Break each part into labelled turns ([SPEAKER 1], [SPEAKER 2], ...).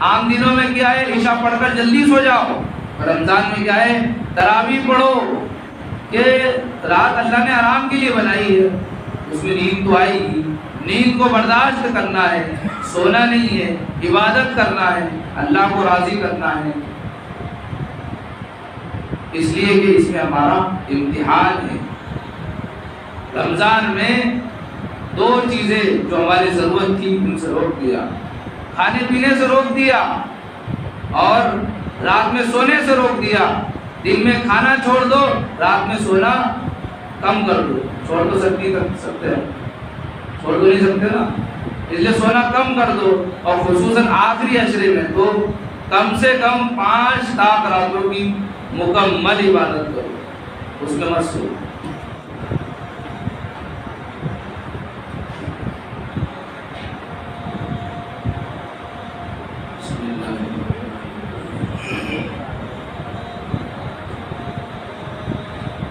[SPEAKER 1] عام دنوں میں کیا ہے عشاء پڑھ کر جلدی سو جاؤ، رمضان میں کیا ہے تراویح پڑھو کہ رات اللہ نے آرام کے لیے بنائی ہے، اس میں نیند تو آئے گی، نیند کو برداشت کرنا ہے، سونا نہیں ہے، عبادت کرنا ہے، اللہ کو راضی کرنا ہے، اس لیے کہ اس میں ہمارا امتحان ہے۔ رمضان میں دو چیزیں جو ہماری ضرورت تھی ان سے روک دیا، کھانے پینے سے روک دیا اور رات میں سونے سے روک دیا۔ دن میں کھانا چھوڑ دو، رات میں سونا کم کر دو۔ چھوڑ تو سکتے ہیں، چھوڑ تو نہیں سکتے نا، اس لیے سونا کم کر دو، اور خصوصاً آخری عشرے میں تو کم سے کم 5 طاق راتوں کی مکمل عبادت کرو، اس میں مت سو۔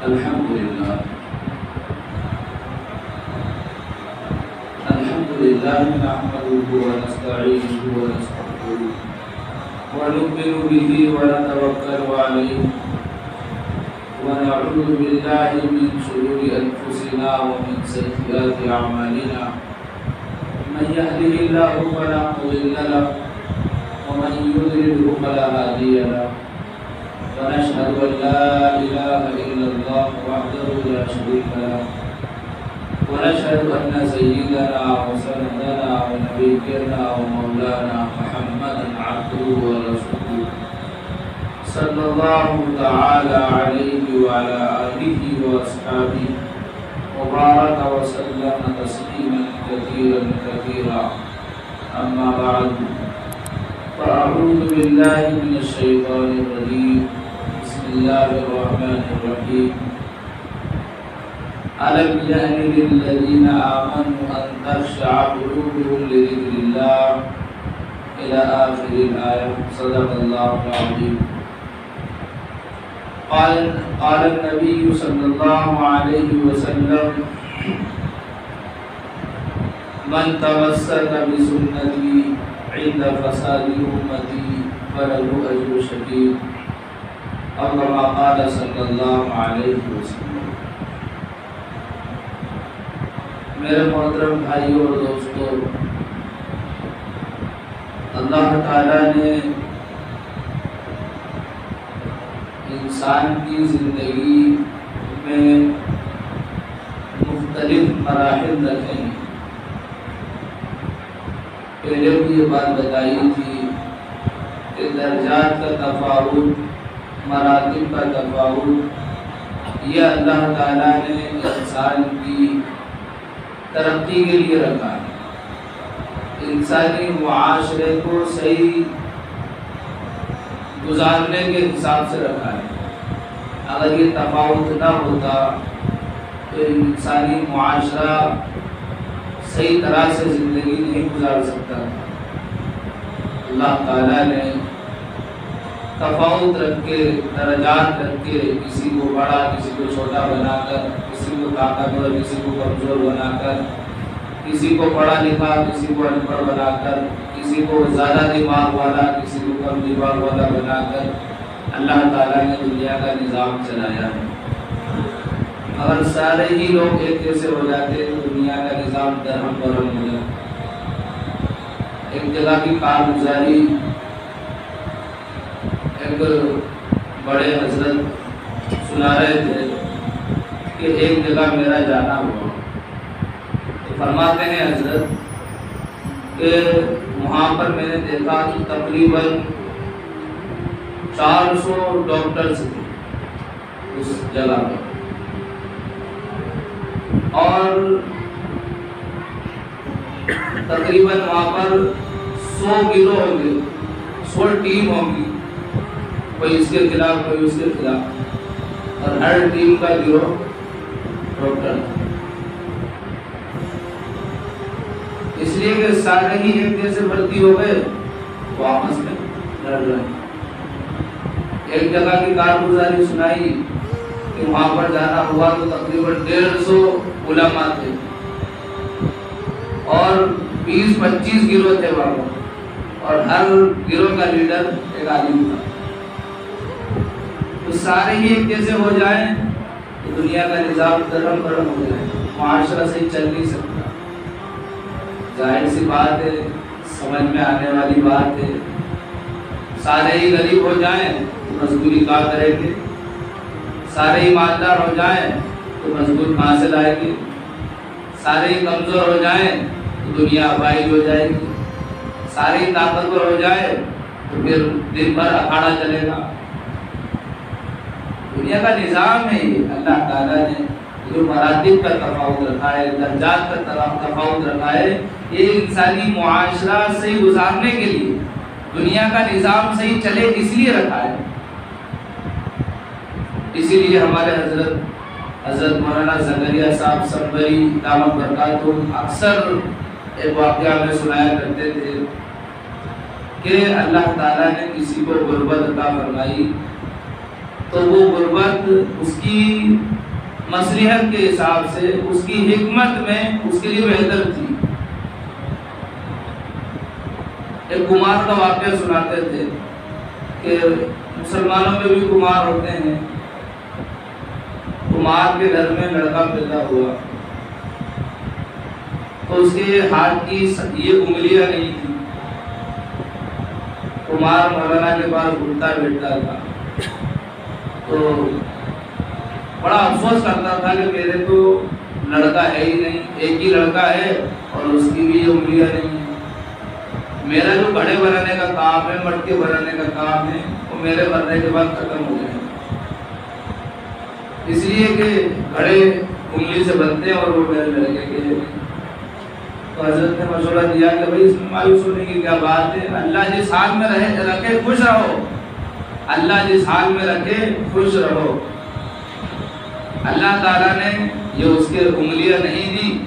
[SPEAKER 1] الحمدللہ نحمده ونستعینه ونستغفره ونؤمن به ونتوکل علیہ ونعوذ باللہ من شرور انفسنا ومن سیئات اعمالنا من يهده الله فلا مضل له ومن يضلل فلا هادي له ونشهد أن لا إله إلا الله وحده لا شريك له ونشهد أن سيدنا وسندنا ونبينا ومولانا محمدا عبده ورسوله صلى الله تعالى عليه وعلى آله وأصحابه وبارك وسلم تسليما كثيرا كثيرا أما بعد فأعوذ بالله من الشيطان الرجيم بسم الله الرحمن الرحيم ألم يأن للذين آمنوا أن تخشع قلوبهم لذكر الله إلى آخر الآية صدق الله العظيم قال النبي صلى الله عليه وسلم من تمسك بسنتي عند فساد أمتي فله أجر شديد اور كما قال صلی اللہ علیہ وسلم۔ میرے محترم بھائیوں اور دوستوں، اللہ تعالیٰ نے انسان کی زندگی میں مختلف مراحل رکھے ہیں۔ پہلے بھی یہ بات بتائی تھی کہ درجات کا تفاوت، مراتب کا تفاوت، یہ اللہ تعالیٰ نے انسان کی ترقی کے لیے رکھا ہے، انسانی معاشرے کو صحیح گزارنے کے حساب سے رکھا ہے۔ اگر یہ تفاوت نہ ہوتا تو انسانی معاشرہ صحیح طرح سے زندگی نہیں گزار سکتا۔ اللہ تعالیٰ نے تفاوت رکھ کے، درجات رکھ کے، کسی کو بڑا کسی کو چھوٹا بنا کر، کسی کو طاقتور کسی کو کمزور بنا کر، کسی کو پڑھا لکھا کسی کو ان پڑھ بنا کر، کسی کو زیادہ دماغ والا کسی کو کم دماغ والا بنا کر اللہ تعالیٰ نے دنیا کا نظام چلایا ہے۔ اگر سارے ہی لوگ ایک جیسے ہو جاتے تو دنیا کا نظام درہم برہم ہو جاتا۔ ایک جگہ کی کارگزاری ایک بڑے حضرت سنا رہے تھے کہ ایک جگہ میرا جانا ہوا، تو فرماتے ہیں حضرت کہ وہاں پر میں نے دیکھا کہ تقریباً 400 ڈاکٹرز تھے اس جگہ پر، اور تقریباً وہاں پر 100 گروہ ہوں گے، 100 ٹیم ہوں گی، کوئی اس کے خلاف کوئی اس کے خلاف، اور ہر ٹیم کا گروہ ڈاکٹر، اس لیے کہ سارے ہی ایک جیسے بھرتی ہو گئے تو آپس میں لڑ رہے ہیں۔ ایک جگہ کی کارگزاری سنائی کہ وہاں پر جانا ہوا تو تقریباً 150 علماء تھے اور 20-25 گروہ تھے وہاں پر، اور ہر گروہ کا لیڈر ایک عالم تھا. تو سارے ہی ایک جیسے ہو جائیں تو دنیا کا نظام درہم برہم ہو جائے, معاشرہ صحیح چل نہیں سکتا. ظاہر سی بات ہے, سمجھ میں آنے والی بات ہے. سارے ہی غریب ہو جائیں تو مزدوری کہاں کریں گے, سارے ہی مالدار ہو جائیں تو مزدور کہاں سے لائیں گے, سارے ہی کمزور ہو جائیں تو دنیا ابائی ہو جائے گی, سارے ہی طاقتور ہو جائے تو پھر دن بھر اکھاڑا چلے گا. دنیا کا نظام ہے یہ. اللہ تعالیٰ نے جو مراتب کا تفاوت رکھا ہے, درجات کا تفاوت رکھا ہے, یہ انسانی معاشرہ صحیح گزارنے کے لیے, دنیا کا نظام صحیح چلے اس لیے رکھا ہے. اسی لیے ہمارے حضرت مولانا زکریا صاحب سنبری دامت برکاتہ اکثر ایک واقعہ میں سنایا کرتے تھے کہ اللہ تعالیٰ نے کسی کو غربت عطا فرمائی تو وہ غربت اس کی مصلحت کے حساب سے, اس کی حکمت میں اس کے لیے بہتر تھی. ایک کمار کا واقعہ سناتے تھے کہ مسلمانوں میں بھی کمار ہوتے ہیں. کمار کے گھر میں لڑکا پیدا ہوا تو اس کے ہاتھ کی یہ انگلیاں نہیں تھی. کمار مولانا کے پاس گھومتا بیٹھتا تھا تو بڑا افسوس کرتا تھا کہ میرے تو لڑکا ہے ہی نہیں, ایک ہی لڑکا ہے اور اس کی بھی انگلیاں نہیں ہیں. میرا جو گھڑے بنانے کا کام ہے, مٹکے بنانے کا کام ہے, وہ میرے مرنے کے بعد ختم ہو جائے, اس لیے کہ گھڑے انگلی سے بنتے ہیں اور وہ میرے لڑکے کے. تو حضرت نے مشورہ دیا کہ بھائی اس میں مایوس ہونے کی کیا بات ہے, اللہ جس حال میں رکھے خوش رہو, اللہ جس حال میں رکھے خوش رہو. اللہ تعالیٰ نے یہ اس کے انگلیاں نہیں دی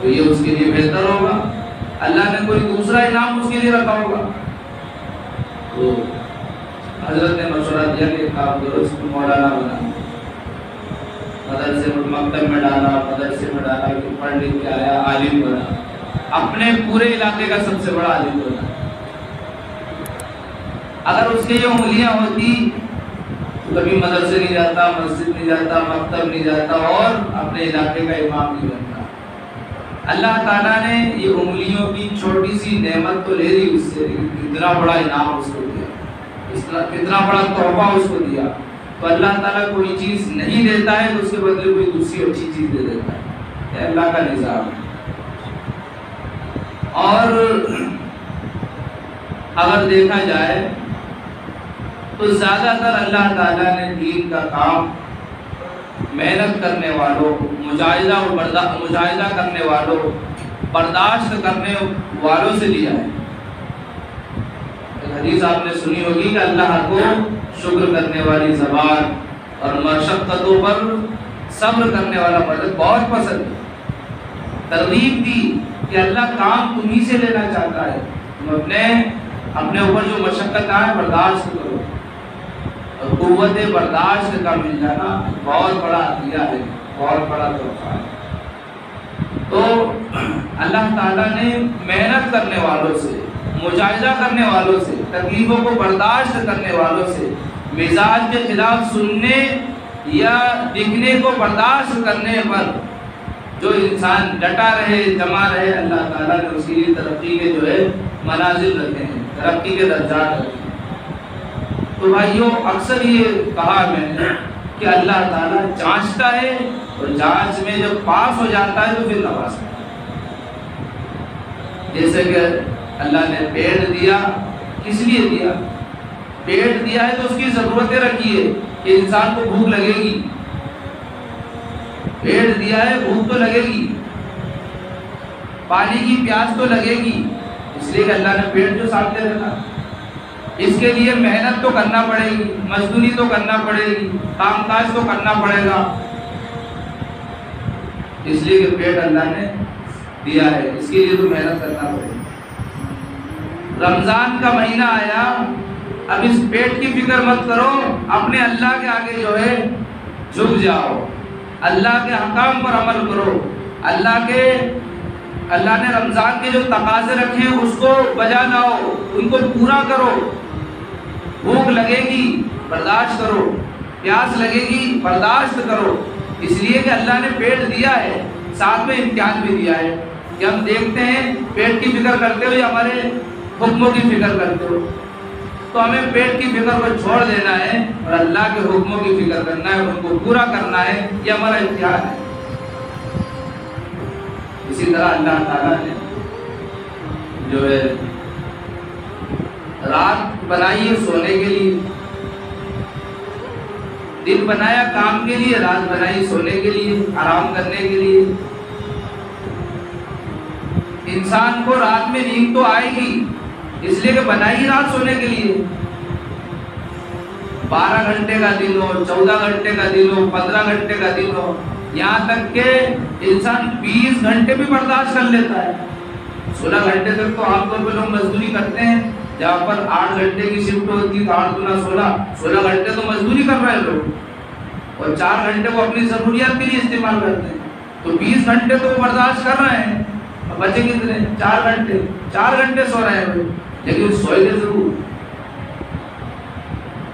[SPEAKER 1] تو یہ اس کے لیے بہتر ہوگا, اللہ نے کوئی دوسرا انعام اس کے لیے رکھا ہوگا. تو حضرت نے مشورہ دیا کہ کام کرو, اس کو مولانا بنا, مدرسے مکتب میں ڈالا, مدرسے میں ڈالا کہ پڑھ لکھ کے آیا, عالم بنا, اپنے پورے علاقے کا سب سے بڑا عالم بنا. اگر اس کے یہ انگلیاں ہوتی تو کبھی مدرسے نہیں جاتا, مسجد نہیں جاتا, مکتب نہیں جاتا اور اپنے علاقے کا امام نہیں بنتا. اللہ تعالیٰ نے یہ انگلیوں کی چھوٹی سی نعمت تو لے لی اس سے, کتنا بڑا انعام اس کو دیا, کتنا بڑا تحفہ اس کو دیا. تو اللہ تعالیٰ کوئی چیز نہیں دیتا ہے تو اس کے بدلے کوئی دوسری اچھی چیز دے دیتا ہے. یہ اللہ کا نظام ہے. اور اگر دیکھا جائے تو زیادہ تر اللہ تعالیٰ نے دین کا کام محنت کرنے والوں, مجاہدہ کرنے والوں, برداشت کرنے والوں سے لیا ہے. حدیث آپ نے سنی ہوگی کہ اللہ کو شکر کرنے والی زبان اور مشقتوں پر صبر کرنے والا مدد بہت پسند ہے. ترغیب دی کہ اللہ کام تمہیں سے لینا چاہتا ہے, تم اپنے اوپر جو مشقت آئے برداشت کرو. اور قوت برداشت کا مل جانا بہت بڑا عطیہ ہے, بہت بڑا تحفہ ہے. تو اللہ تعالیٰ نے محنت کرنے والوں سے, مجاہدہ کرنے والوں سے, تکلیفوں کو برداشت کرنے والوں سے, مزاج کے خلاف سننے یا دکھنے کو برداشت کرنے پر جو انسان ڈٹا رہے, جمع رہے, اللہ تعالیٰ نے اس کے لیے ترقی کے جو ہے منازل رکھے ہیں, ترقی کے درجات رکھے ہیں. تو بھائیوں اکثر یہ کہا میں نے کہ اللہ تعالیٰ جانچتا ہے اور جانچ میں جب پاس ہو جاتا ہے تو پھر نوازتا ہے. جیسے کہ اللہ نے پیٹ دیا, کس لیے دیا؟ پیٹ دیا ہے تو اس کی ضرورتیں رکھی ہے کہ انسان کو بھوک لگے گی. پیٹ دیا ہے, بھوک تو لگے گی, پانی کی پیاس تو لگے گی, اس لیے کہ اللہ نے پیٹ جو ساتھ دے رکھا. اس کے لیے محنت تو کرنا پڑے گی, مزدوری تو کرنا پڑے گی, کام کاج تو کرنا پڑے گا. اس لیے کہ پیٹ اللہ نے دیا ہے, اس کے لیے تو محنت کرنا پڑے گی. رمضان کا مہینہ آیا, اب اس پیٹ کی فکر مت کرو, اپنے اللہ کے آگے جو ہے جھک جاؤ, اللہ کے احکام پر عمل کرو, اللہ کے اللہ نے رمضان کے جو تقاضے رکھے ہیں اس کو بجا لاؤ، ان کو پورا کرو۔ بھوک لگے گی برداشت کرو، پیاس لگے گی برداشت کرو، اس لیے کہ اللہ نے پیٹ دیا ہے، ساتھ میں امتحان بھی دیا ہے کہ ہم دیکھتے ہیں پیٹ کی فکر کرتے ہو یا ہمارے حکموں کی فکر کرتے ہو۔ تو ہمیں پیٹ کی فکر کو چھوڑ دینا ہے اور اللہ کے حکموں کی فکر کرنا ہے، ان کو پورا کرنا ہے، یہ ہمارا امتحان ہے۔ اسی طرح اللہ تعالیٰ نے جو ہے رات بنائی ہے سونے کے لیے، دن بنایا کام کے لیے، رات بنائی سونے کے لیے، آرام کرنے کے لیے۔ انسان کو رات میں نیند تو آئے گی، اس لیے کہ بنائی رات سونے کے لیے۔ 12 گھنٹے کا دن ہو، 14 گھنٹے کا دن ہو، 15 گھنٹے کا دن ہو، یہاں تک کہ انسان 20 گھنٹے بھی برداشت کر لیتا ہے۔ 16 گھنٹے تک تو عام طور پہ لوگ مزدوری کرتے ہیں، جہاں پر 8 گھنٹے کی شفٹ ہوتی ہے تو 8 × 16 گھنٹے تو مزدوری کر رہے ہیں لوگ، اور 4 گھنٹے وہ اپنی ضروریات کے لیے استعمال کرتے ہیں، تو 20 گھنٹے تو وہ برداشت کر رہے ہیں۔ اب بچے کتنے؟ 4 گھنٹے سو رہے ہیں، لیکن سوئے گے ضرور۔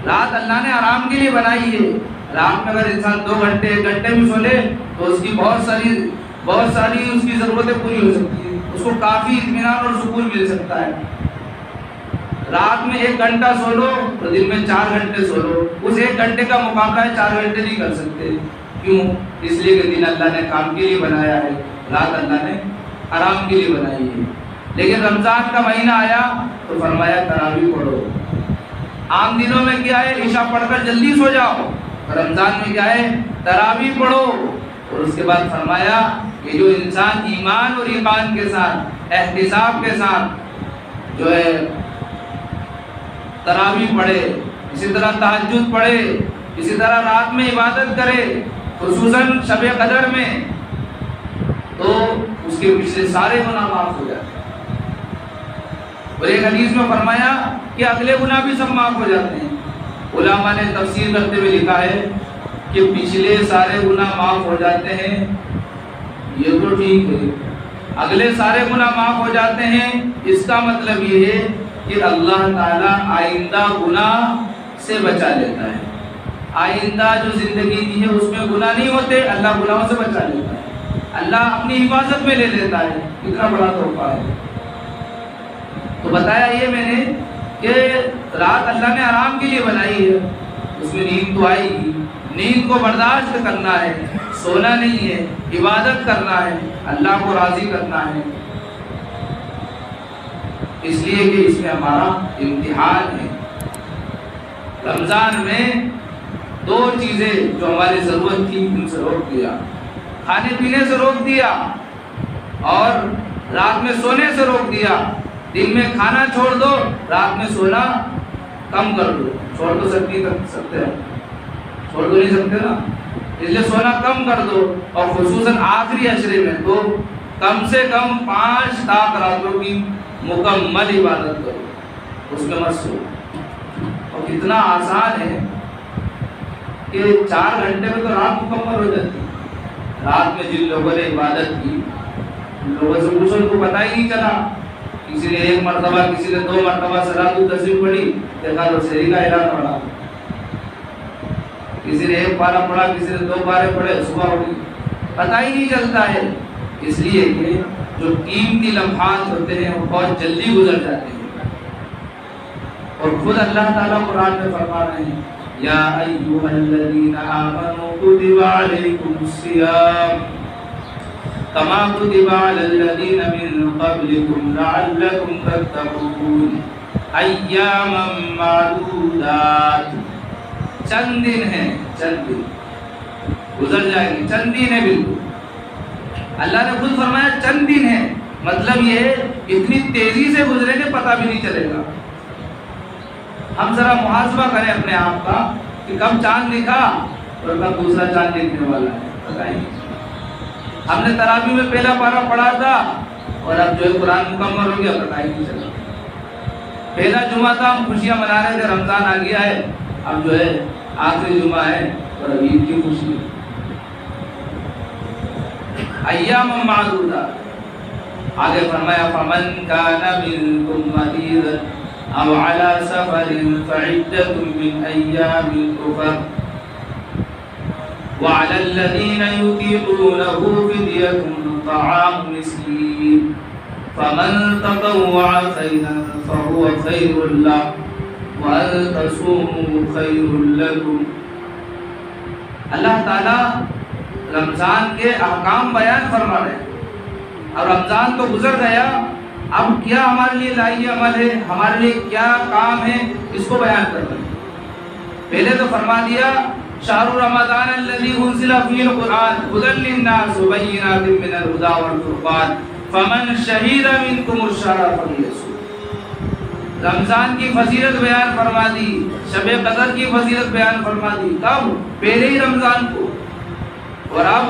[SPEAKER 1] رات اللہ نے آرام کے لیے بنائی ہے، رات میں اگر انسان 2 گھنٹے 1 گھنٹے بھی سو لے تو اس کی بہت ساری اس کی ضرورتیں پوری ہو سکتی ہیں، اس کو کافی اطمینان اور سکون مل سکتا ہے۔ رات میں 1 گھنٹہ سو لو تو دن میں 4 گھنٹے سو لو، اس 1 گھنٹے کا مقابلہ 4 گھنٹے نہیں کر سکتے۔ کیوں؟ اس لیے کہ دن اللہ نے کام کے لیے بنایا ہے، رات اللہ نے آرام کے لیے بنائی ہے۔ لیکن رمضان کا مہینہ آیا تو فرمایا تراویح پڑھو۔ عام دنوں میں کیا ہے؟ عشاء پڑھ کر جلدی سو جاؤ، رمضان میں کیا ہے؟ تراویح پڑھو۔ اور اس کے بعد فرمایا کہ جو انسان ایمان اور ایمان کے ساتھ، احتساب کے ساتھ جو ہے تراویح پڑھے، اسی طرح تہجد پڑھے، اسی طرح رات میں عبادت کرے، خصوصاً شب قدر میں، تو اس کے پچھلے سارے گناہ معاف ہو جاتے ہیں۔ اور ایک حدیث میں فرمایا کہ اگلے گناہ بھی سب معاف ہو جاتے ہیں۔ علماء نے تفسیر کرتے ہوئے لکھا ہے کہ پچھلے سارے گناہ معاف ہو جاتے ہیں، یہ تو ٹھیک ہے، اگلے سارے گناہ معاف ہو جاتے ہیں، اس کا مطلب یہ ہے کہ اللہ تعالیٰ آئندہ گناہ سے بچا لیتا ہے۔ آئندہ جو زندگی دی ہے اس میں گناہ نہیں ہوتے، اللہ گناہوں سے بچا لیتا ہے، اللہ اپنی حفاظت میں لے لیتا ہے۔ کتنا بڑا تحفہ ہے۔ تو بتایا یہ میں نے کہ رات اللہ نے آرام کے لیے بنائی ہے، اس میں نیند تو آئے گی، نیند کو برداشت کرنا ہے، سونا نہیں ہے، عبادت کرنا ہے، اللہ کو راضی کرنا ہے، اس لیے کہ اس میں ہمارا امتحان ہے۔ رمضان میں 2 چیزیں جو ہماری ضرورت تھی ان سے روک دیا، کھانے پینے سے روک دیا اور رات میں سونے سے روک دیا۔ دن میں کھانا چھوڑ دو، رات میں سونا کم کر دو۔ چھوڑ تو سکتے ہیں، چھوڑ تو نہیں سکتے نا، اس لیے سونا کم کر دو، اور خصوصاً آخری عشرے میں تو کم سے کم 5 راتوں کی مکمل عبادت کرو، اس میں مت سو۔ اور کتنا آسان ہے کہ 4 گھنٹے میں تو رات مکمل ہو جاتی ہے۔ رات میں جن لوگوں نے عبادت کی ان لوگوں سے پوچھو، ان کو پتہ ہی نہیں چلا، کسی نے 1 مرتبہ، کسی نے 2 مرتبہ صلاۃ التسبیح پڑھی، دیکھا تو سحری کا اعلان پڑھا، کسی نے 1 پارہ پڑھا، کسی نے 2 پارے پڑھے، صبح اٹھی، پتہ ہی نہیں چلتا ہے، اس لیے کہ جو قیمتی لمحات ہوتے ہیں وہ بہت جلدی گزر جاتے ہیں۔ اور خود اللہ تعالیٰ قرآن میں فرما رہے ہیں، یا ایھا الذین آمنوا کتب علیکم الصیام کما کتب علی الذین من قبلکم لعلکم تتقون ایاما معدودات۔ چند دن ہیں، چند دن گزر جائیں گے، چند دن ہے، بالکل اللہ نے خود فرمایا چند دن ہے، مطلب یہ اتنی تیزی سے گزرے کہ پتہ بھی نہیں چلے گا۔ ہم ذرا محاسبہ کریں اپنے آپ کا کہ کب چاند دکھا اور کب دوسرا چاند دکھنے والا ہے، پتہ ہی نہیں۔ ہم نے تراویح میں پہلا پارہ پڑھا تھا اور اب جو ہے قرآن مکمل ہو گیا، پتہ ہی نہیں چلا۔ پہلا جمعہ تھا، ہم خوشیاں منا رہے تھے، رمضان آ گیا ہے، اب جو ہے آخری جمعہ ہے اور اب عید کی خوشی ہے۔ ایام معدودات، آگے فرمایا فمن کان منکم مریضا او علی سفر فعدۃ من ایام اخر وعلى الذين يطيقونه فدية طعام مسكين فمن تطوع خيرا فهو خير له وأن تصوموا خير لكم. اللہ تعالیٰ رمضان کے احکام بیان فرما رہے ہیں. اب رمضان تو گزر گیا، اب کیا ہمارے لیے لائحہ عمل ہے، ہمارے لیے کیا کام ہے، اس کو بیان کر رہے ہیں. پہلے تو فرما دیا شہر رمضان الذی انزل فیہ القرآن ھدی للناس وبینات من الھدی والفرقان فمن شہد منکم الشہر فلیصم. رمضان کی فضیلت بیان فرما دی، شب قدر کی فضیلت بیان فرما دی. کب؟ پہلے ہی رمضان کو. اور اب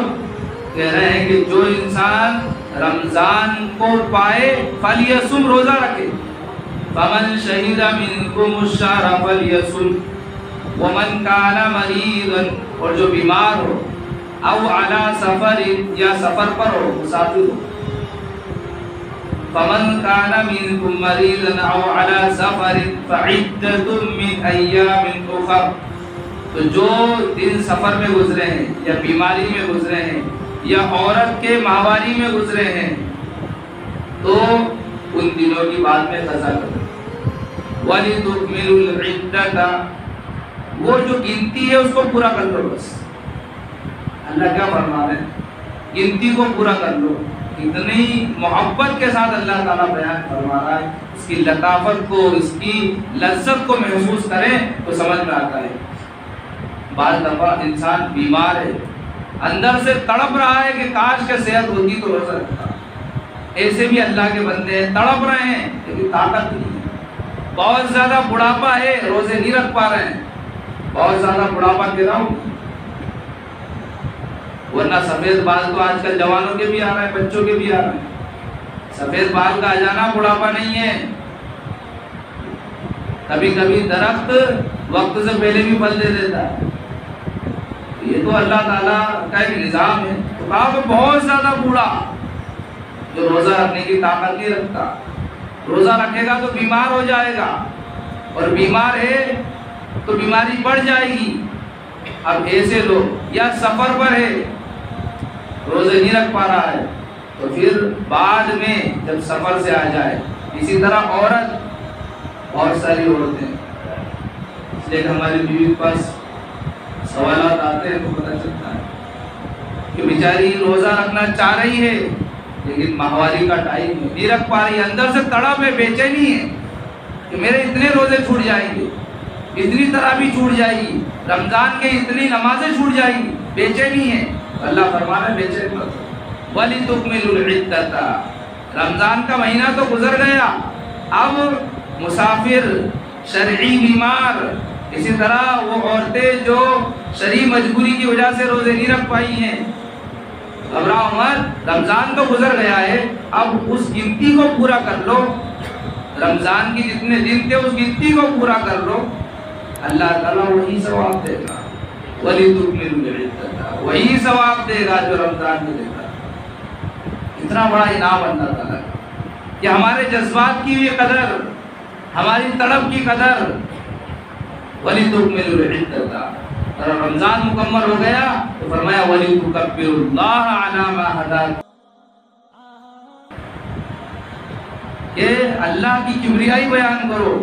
[SPEAKER 1] کہہ رہے ہیں کہ جو انسان رمضان کو پائے فلیصم، روزہ رکھے. فمن شہد منکم الشہر فلیصم ومن کان مریضا، اور جو بیمار ہو، او علی سفر، یا سفر پر ہو، مسافر ہو. فمن کان منکم مریضا او علی سفر فعدۃ من ایام اخر، تو جو دن سفر میں گزرے ہیں یا بیماری میں گزرے ہیں یا عورت کے ماہواری میں گزرے ہیں تو ان دنوں کی بعد میں قضا کرو. وَلِتُكْمِلُوا الْعِدَّةَ، وہ جو گنتی ہے اس کو پورا کر لو. بس اللہ کیا فرما رہے ہیں، گنتی کو پورا کر لو. اتنی محبت کے ساتھ اللہ تعالیٰ بیان فرما رہا ہے، اس کی لطافت کو، اس کی لذت کو محسوس کریں تو سمجھ میں آتا ہے. بعض دفعہ انسان بیمار ہے، اندر سے تڑپ رہا ہے کہ کاش کے صحت ہوتی تو روزہ رکھتا. ایسے بھی اللہ کے بندے ہیں، تڑپ رہے ہیں لیکن طاقت نہیں ہے. بہت زیادہ بڑھاپا ہے، روزے نہیں رکھ پا رہے ہیں. بہت زیادہ بڑھاپا کہہ رہا ہوں، ورنہ سفید بال تو آج کل جوانوں کے بھی آ رہا ہے، بچوں کے بھی آ رہا ہے. سفید بال کا آ جانا بڑھاپا نہیں ہے. کبھی کبھی درخت وقت سے پہلے بھی پھل دے دیتا ہے. یہ تو اللہ تعالیٰ کا ایک نظام ہے. تو کہا وہ بہت زیادہ بوڑھا جو روزہ رکھنے کی طاقت نہیں رکھتا، روزہ رکھے گا تو بیمار ہو جائے گا، اور بیمار ہے تو بیماری بڑھ جائے گی. اب ایسے لوگ یا سفر پر ہے، روزے نہیں رکھ پا رہا ہے، تو پھر بعد میں جب سفر سے آ جائے. اسی طرح عورت، بہت ساری عورتیں، اس لیے کہ ہماری بیوی کے پاس سوالات آتے ہیں تو پتہ چلتا ہے کہ بیچاری روزہ رکھنا چاہ رہی ہے لیکن ماہواری کا ٹائم نہیں رکھ پا رہی ہے. اندر سے تڑپ ہے، بے چینی ہے کہ میرے اتنے روزے چھوٹ جائیں گے، اتنی تراویح چھوٹ جائے گی، رمضان کے اتنی نمازیں چھوٹ جائیں گی، بے چینی ہے. اللہ فرمانا بے چین مت ہو. وَلِتُكْمِلُوا الْعِدَّةَ، رمضان کا مہینہ تو گزر گیا، اب مسافر، شرعی بیمار، اسی طرح وہ عورتیں جو شرعی مجبوری کی وجہ سے روزے نہیں رکھ پائی ہیں، گھبراؤ مت. رمضان تو گزر گیا ہے، اب اس گنتی کو پورا کر لو. رمضان کی جتنے دن تھے اس گنتی کو پورا کر لو، اللہ تعالیٰ وہی ثواب دے گا. وَلِتُكْمِلُوا الْعِدَّةَ، وہی ثواب دے گا جو رمضان میں دیتا. اتنا بڑا انعام اللہ تعالیٰ کا کہ ہمارے جذبات کی بھی قدر، ہماری تڑپ کی قدر. وَلِتُكْمِلُوا الْعِدَّةَ، اور رمضان مکمل ہو گیا تو فرمایا وَلِتُكَبِّرُوا اللَّهَ عَلَى مَا هَدَاكُمْ، کہ اللہ کی کبریائی بیان کرو.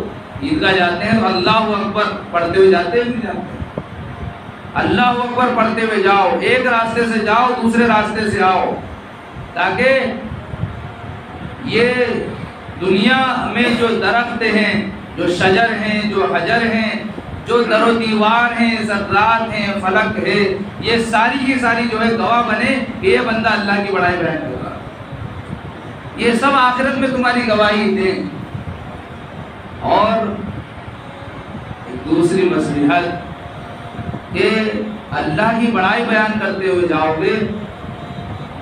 [SPEAKER 1] عیدگاہ جاتے ہیں تو اللہ اکبر پڑھتے ہوئے جاتے ہیں، نہیں جاتے؟ اللہ اکبر پڑھتے ہوئے جاؤ، ایک راستے سے جاؤ دوسرے راستے سے آؤ، تاکہ یہ دنیا میں جو درخت ہیں، جو شجر ہیں، جو حجر ہیں، جو در و دیوار ہیں، ذرات ہیں، فلک ہے، یہ ساری کی ساری جو ہے گواہ بنے کہ یہ بندہ اللہ کی بڑائی بیان کر رہا. یہ سب آخرت میں تمہاری گواہی دیں. اور دوسری مصلحت کہ اللہ کی بڑائی بیان کرتے ہوئے جاؤ گے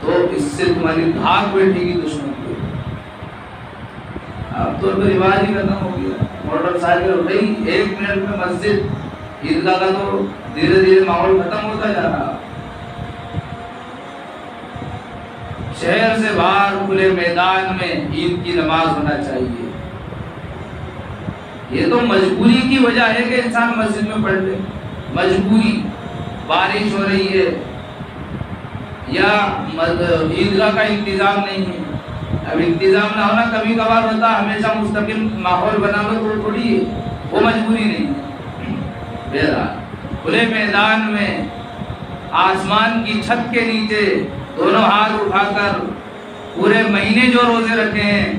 [SPEAKER 1] تو اس سے تمہاری دھاک بیٹھے گی دشمن کو. اب تو رواج ہی ختم ہو گیا، موٹر سائیکل اٹھائی 1 منٹ میں مسجد، عیدگاہ کا تو دھیرے دھیرے ماحول ختم ہوتا جا رہا. شہر سے باہر کھلے میدان میں عید کی نماز ہونا چاہیے۔ یہ تو مجبوری کی وجہ ہے کہ انسان مسجد میں پڑھ لے، مجبوری، بارش ہو رہی ہے یا عیدگاہ کا انتظام نہیں ہے۔ اب انتظام نہ ہونا کبھی کبھار ہوتا، ہمیشہ مستقل ماحول بنا لو تو تھوڑی ہے، وہ مجبوری نہیں ہے۔ بہرحال کھلے میدان میں آسمان کی چھت کے نیچے دونوں ہاتھ اٹھا کر پورے مہینے جو روزے رکھے ہیں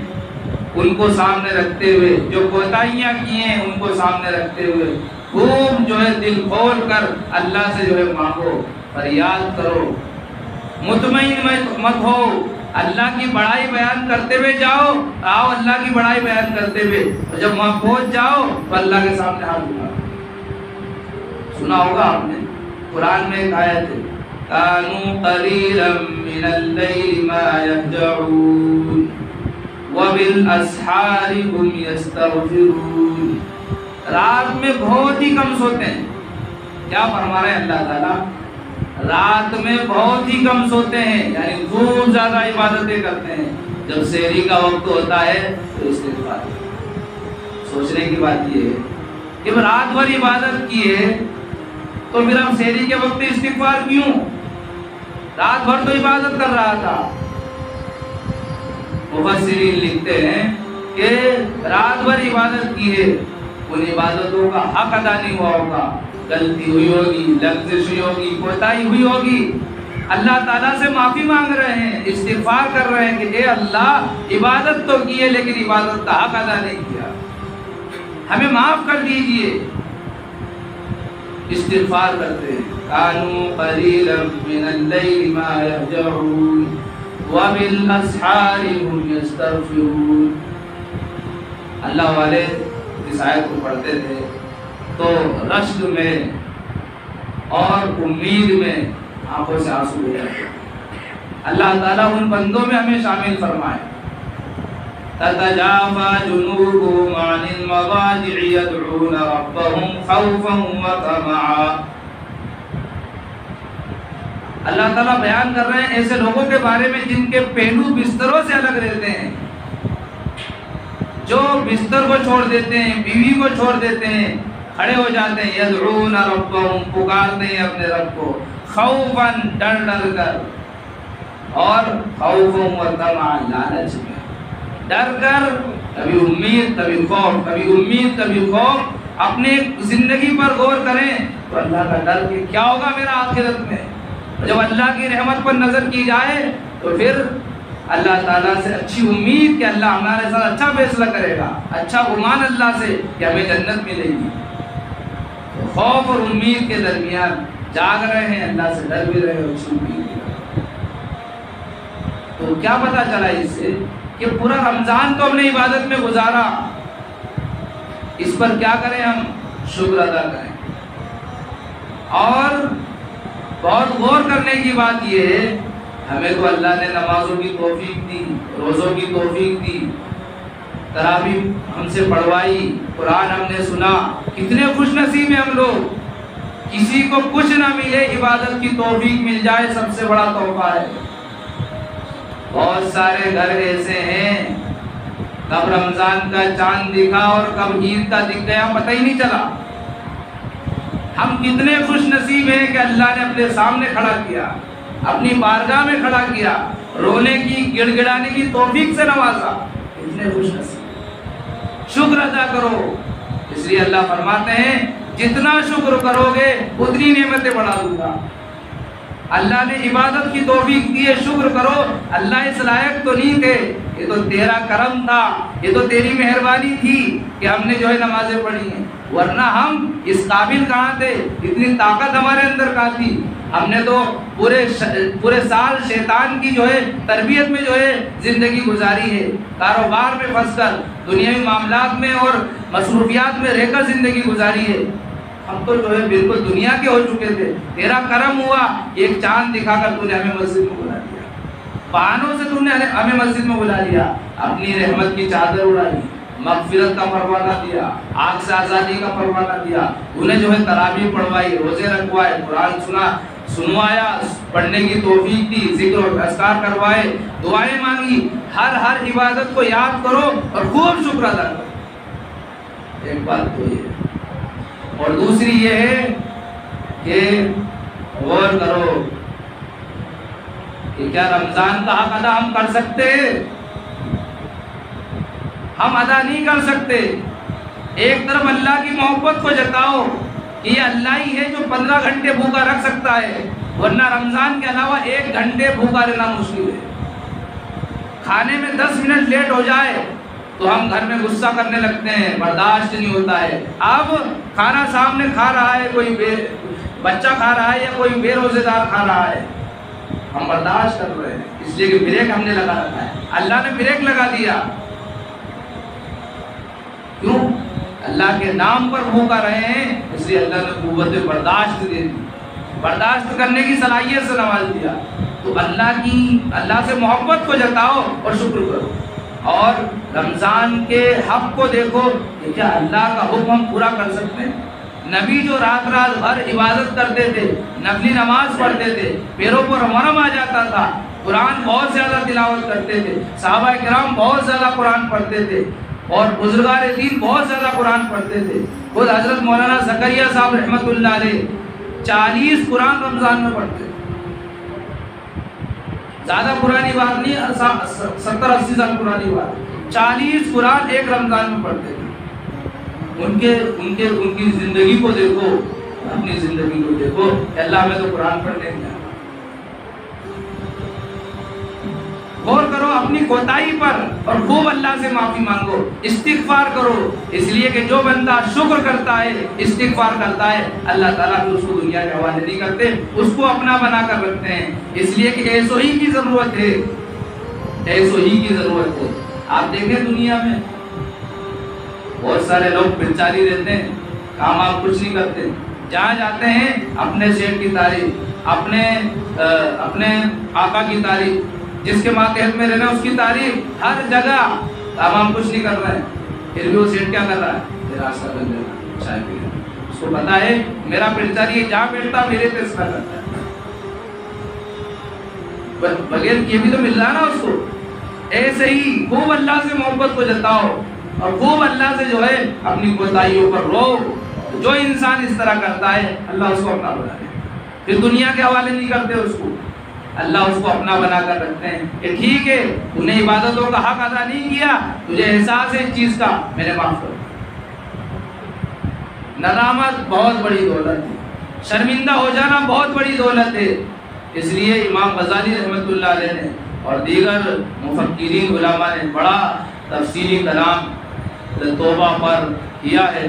[SPEAKER 1] ان کو سامنے رکھتے ہوئے، جو کوتاہیاں کی ہیں ان کو سامنے رکھتے ہوئے خوب جو ہے دل کھول کر اللہ سے جو ہے مانگو، فریاد کرو، مطمئن مت ہو، اللہ کی بڑائی بیان کرتے ہوئے جاؤ، آؤ اللہ کی بڑائی بیان کرتے ہوئے، اور جب وہاں پہنچ جاؤ تو اللہ کے سامنے ہاتھ اٹھاؤ۔ سنا ہوگا آپ نے قرآن میں ایک آیت ہے، کانوا قلیلا من اللیل ما یہجعون وبالاسحار هم یستغفرون، رات میں بہت ہی کم سوتے ہیں۔ کیا فرما رہے ہیں اللہ تعالیٰ؟ رات میں بہت ہی کم سوتے ہیں، یعنی خوب زیادہ عبادتیں کرتے ہیں۔ جب سحری کا وقت ہوتا ہے تو استغفار۔ سوچنے کی بات یہ ہے کہ رات بھر عبادت کی ہے تو پھر ہم سحری کے وقت استغفار کیوں؟ رات بھر تو عبادت کر رہا تھا۔ مفسرین لکھتے ہیں کہ رات بھر عبادت کی ہے، ان عبادتوں کا حق ادا نہیں ہوا ہوگا، غلطی ہوئی ہوگی، لغزش ہوئی ہوگی، کوتاہی ہوئی ہوگی، اللہ تعالیٰ سے معافی مانگ رہے ہیں، استغفار کر رہے ہیں کہ اے اللہ عبادت تو کی ہے لیکن عبادت کا حق ادا نہیں کیا، ہمیں معاف کر دیجئے۔ استغفار کرتے ہیں، کانوا قلیلا من اللیل ما یہجعون وبالاسحار هم یستغفرون۔ اللہ والے اس آیت کو پڑھتے تھے تو رشک میں اور امید میں آنکھوں سے آنسو ہو جاتے۔ اللہ تعالیٰ ان بندوں میں ہمیں شامل فرمائے۔ تتجافى جنوبهم عن المضاجع يدعون ربهم خوفا وطمعا۔ اللہ تعالیٰ بیان کر رہے ہیں ایسے لوگوں کے بارے میں جن کے پہلو بستروں سے الگ رہتے ہیں، جو بستر کو چھوڑ دیتے ہیں، بیوی کو چھوڑ دیتے ہیں، کھڑے ہو جاتے ہیں، یدعون ربهم، پکارتے ہیں اپنے رب کو، خوفا، ڈر ڈر کر، اور خوفا وطمعا، لالچ میں، ڈر کر، کبھی امید کبھی خوف، کبھی امید کبھی خوف۔ اپنے زندگی پر غور کریں تو اللہ کا ڈر کہ کیا ہوگا میرا آخرت میں۔ جب اللہ کی رحمت پر نظر کی جائے تو پھر اللہ تعالیٰ سے اچھی امید کہ اللہ ہمارے ساتھ اچھا فیصلہ کرے گا، اچھا گمان اللہ سے کہ ہمیں جنت ملے گی۔ تو خوف اور امید کے درمیان جاگ رہے ہیں، اللہ سے ڈر بھی رہے اور اچھی امید بھی رہے۔ تو کیا پتا چلا اس سے کہ پورا رمضان تو ہم نے عبادت میں گزارا، اس پر کیا کریں ہم؟ شکر ادا کریں۔ اور بہت غور کرنے کی بات یہ ہے، ہمیں تو اللہ نے نمازوں کی توفیق دی، روزوں کی توفیق دی، تراویح ہم سے پڑھوائی، قرآن ہم نے سنا، کتنے خوش نصیب ہیں ہم لوگ۔ کسی کو کچھ نہ ملے، عبادت کی توفیق مل جائے، سب سے بڑا تحفہ ہے۔ بہت سارے گھر ایسے ہیں کب رمضان کا چاند دکھا اور کب عید کا دکھ گیا پتہ ہی نہیں چلا۔ ہم کتنے خوش نصیب ہیں کہ اللہ نے اپنے سامنے کھڑا کیا، اپنی بارگاہ میں کھڑا کیا، رونے کی گڑ گڑانے کی توفیق سے نوازا، کتنے خوش نصیب۔ شکر ادا کرو، اس لیے اللہ فرماتے ہیں جتنا شکر کرو گے اتنی نعمتیں بڑھا دوں گا۔ اللہ نے عبادت کی توفیق دی ہے، شکر کرو۔ اللہ اس لائق تو نہیں تھے، یہ تو تیرا کرم تھا، یہ تو تیری مہربانی تھی کہ ہم نے جو ہے نمازیں پڑھی ہیں، ورنہ ہم اس قابل کہاں تھے، اتنی طاقت ہمارے اندر کہاں تھی۔ ہم نے تو پورے سال شیطان کی جو ہے تربیت میں جو ہے زندگی گزاری ہے، کاروبار میں پھنس کر، دنیاوی معاملات میں اور مصروفیات میں رہ کر زندگی گزاری ہے۔ ہم تو جو ہے بالکل دنیا کے ہو چکے تھے، تیرا کرم ہوا، ایک چاند دکھا کر تو نے ہمیں مسجد میں بلا لیا، بہانوں سے تو نے ہمیں مسجد میں بلا لیا، اپنی رحمت کی چادر اڑائی، مغفرت کا پروانہ دیا، آگ سے آزادی کا پروانہ دیا، انہیں جو ہے تراویح پڑھوائی، روزے رکھوائے، قرآن سنا، سنوایا، پڑھنے کی توفیق دی، ذکر و اذکار کروائے، دعائیں مانگی، ہر عبادت کو یاد کرو اور خوب شکر ادا کرو۔ ایک بات تو یہ ہے، اور دوسری یہ ہے کہ غور کرو کہ کیا رمضان کا حق ادا ہم کر سکتے ہیں؟ ہم ادا نہیں کر سکتے۔ ایک طرف اللہ کی محبت کو جتاؤ کہ یہ اللہ ہی ہے جو 15 گھنٹے بھوکا رکھ سکتا ہے، ورنہ رمضان کے علاوہ 1 گھنٹے بھوکا رہنا مشکل ہے۔ کھانے میں 10 منٹ لیٹ ہو جائے تو ہم گھر میں غصہ کرنے لگتے ہیں، برداشت نہیں ہوتا ہے۔ اب کھانا سامنے کھا رہا ہے، کوئی بچہ کھا رہا ہے یا کوئی بے روزے دار کھا رہا ہے، ہم برداشت کر رہے ہیں اس لیے کہ بریک ہم نے لگا رکھا ہے۔ اللہ نے بریک لگا دیا، کیوں؟ اللہ کے نام پر بھوکا رہے ہیں، اس لیے اللہ نے قوت برداشت دے دی، برداشت کرنے کی صلاحیت سے نواز دیا۔ تو اللہ سے محبت کو جتاؤ اور شکر کرو، اور رمضان کے حق کو دیکھو کہ کیا اللہ کا حکم ہم پورا کر سکتے ہیں۔ نبی جو رات بھر عبادت کرتے تھے، نفلی نماز پڑھتے تھے، پیروں پر مرم آ جاتا تھا، قرآن بہت زیادہ تلاوت کرتے تھے، صحابہ کرام بہت زیادہ قرآن پڑھتے تھے، اور بزرگان دین بہت زیادہ قرآن پڑھتے تھے۔ خود حضرت مولانا زکریا صاحب رحمۃ اللہ علیہ 40 قرآن رمضان میں پڑھتے تھے، زیادہ قرآنی بات نہیں، 70-80 سال قرآنی بات، 40 قرآن ایک رمضان میں پڑھتے تھے۔ ان کی زندگی کو دیکھو، اپنی زندگی کو دیکھو کہ اللہ ہمیں تو قرآن پڑھنے دیا۔ غور کرو اپنی کوتاہی پر اور خوب اللہ سے معافی مانگو، استغفار کرو، اس لیے کہ جو بندہ شکر کرتا ہے، استغفار کرتا ہے، اللہ تعالیٰ اس کو دنیا کے حوالے نہیں کرتے، اس کو اپنا بنا کر رکھتے ہیں، اس لیے کہ ایسو ہی کی ضرورت ہے، ایسو ہی کی ضرورت ہے۔ آپ دیکھیں دنیا میں بہت سارے لوگ بیچاری رہتے ہیں، کام آپ کچھ نہیں کرتے، جہاں جاتے ہیں اپنے شیخ کی تعریف، اپنے آقا کی تعریف، جس کے ماتحت میں رہنا اس کی تعریف، ہر جگہ کام ہم کچھ نہیں کر رہے ہیں، پھر بھی وہ شیخ کیا کر رہا ہے؟ راستہ بن رہا، چائے پی رہا، اس کو پتا ہے میرا بیچاری جہاں بیٹھتا میرے تذکرہ کرتا ہے، بغیر یہ بھی تو مل رہا نا اس کو۔ ایسے ہی خوب اللہ سے محبت کو جتاؤ اور خوب اللہ سے جو ہے اپنی کوتاہیوں پر رو۔ جو انسان اس طرح کرتا ہے اللہ اس کو اپنا بنا دے، پھر دنیا کے حوالے نہیں کرتے اس کو، اللہ اس کو اپنا بنا کر رکھتے ہیں کہ ٹھیک ہے تو نے عبادتوں کا حق ادا نہیں کیا، تجھے احساس ہے اس چیز کا، میں نے معاف کر دیا۔ ندامت بہت بڑی دولت ہے، شرمندہ ہو جانا بہت بڑی دولت ہے، اس لیے امام غزالی رحمۃ اللہ علیہ نے اور دیگر مفکرین علماء نے بڑا تفصیلی کلام توبہ پر کیا ہے۔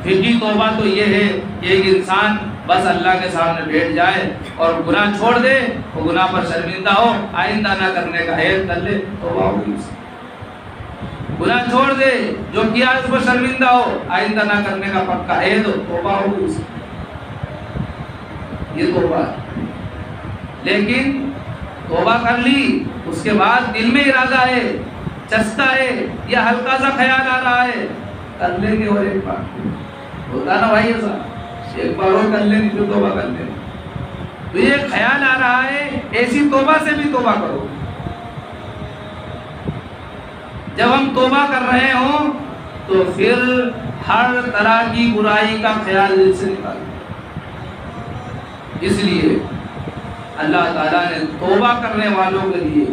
[SPEAKER 1] فقہی توبہ تو یہ ہے کہ ایک انسان بس اللہ کے سامنے بیٹھ جائے اور گناہ چھوڑ دے، وہ گناہ پر شرمندہ ہو، آئندہ نہ کرنے کا عہد کر لے، توبہ ہوگی اس کی۔ گناہ چھوڑ دے، جو کیا اس پر شرمندہ ہو، آئندہ نہ کرنے کا پکا عہد ہو، توبہ ہوگی اس کی۔ یہ توبہ ہے۔ لیکن توبہ کر لی، اس کے بعد دل میں ارادہ ہے، چستا ہے یا ہلکا سا خیال آ رہا ہے، کر لیں گے اور ایک بار ہوتا نا بھائی ایسا، ایک بار اور کر لیں گے پھر توبہ کر لیں گے، تو یہ خیال آ رہا ہے، ایسی توبہ سے بھی توبہ کرو۔ جب ہم توبہ کر رہے ہوں تو پھر ہر طرح کی برائی کا خیال دل سے نکالو۔ اس لیے اللہ تعالیٰ نے توبہ کرنے والوں کے لیے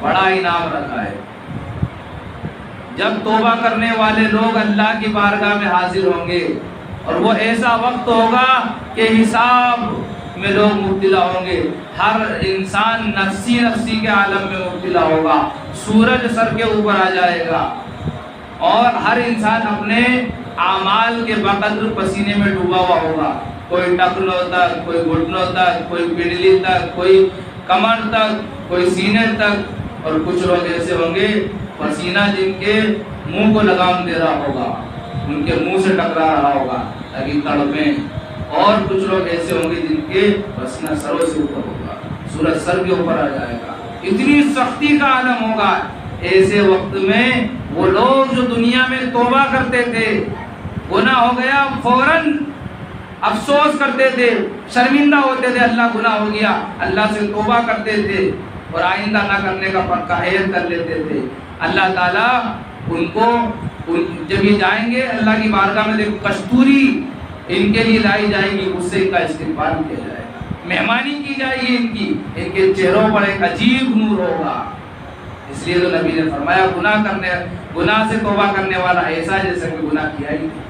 [SPEAKER 1] بڑا انعام رکھا ہے۔ جب توبہ کرنے والے لوگ اللہ کی بارگاہ میں حاضر ہوں گے اور وہ ایسا وقت ہوگا کہ حساب میں لوگ مبتلا ہوں گے، ہر انسان نفسی نفسی کے عالم میں مبتلا ہوگا، سورج سر کے اوپر آ جائے گا اور ہر انسان اپنے اعمال کے بقدر پسینے میں ڈوبا ہوا ہوگا، کوئی ٹکنوں تک، کوئی گھٹنوں تک، کوئی پنڈلی تک، کوئی کمر تک، کوئی سینے تک، اور کچھ لوگ ایسے ہوں گے پسینہ جن کے منہ کو لگام دے رہا ہوگا، ان کے منہ سے ٹکرا رہا ہوگا تاکہ تڑپیں، اور کچھ لوگ ایسے ہوں گے جن کے پسینہ سروں سے اوپر ہوگا، سورج سر کے اوپر آ جائے گا، اتنی سختی کا عالم ہوگا۔ ایسے وقت میں وہ لوگ جو دنیا میں توبہ کرتے تھے، گناہ ہو گیا، فوراً افسوس کرتے تھے، شرمندہ ہوتے تھے، اللہ گناہ ہو گیا، اللہ سے توبہ کرتے تھے اور آئندہ نہ کرنے کا پکا عہد کر لیتے تھے، اللہ تعالیٰ ان کو جب یہ جائیں گے اللہ کی بارگاہ میں، دیکھو کستوری ان کے لیے لائی جائے گی، اس سے ان کا استقبال کیا جائے گا، مہمانی کی جائے گی ان کے چہروں پر ایک عجیب نور ہوگا۔ اس لیے تو نبی نے فرمایا گناہ سے توبہ کرنے والا ایسا جیسا کہ گناہ کیا ہی نہیں۔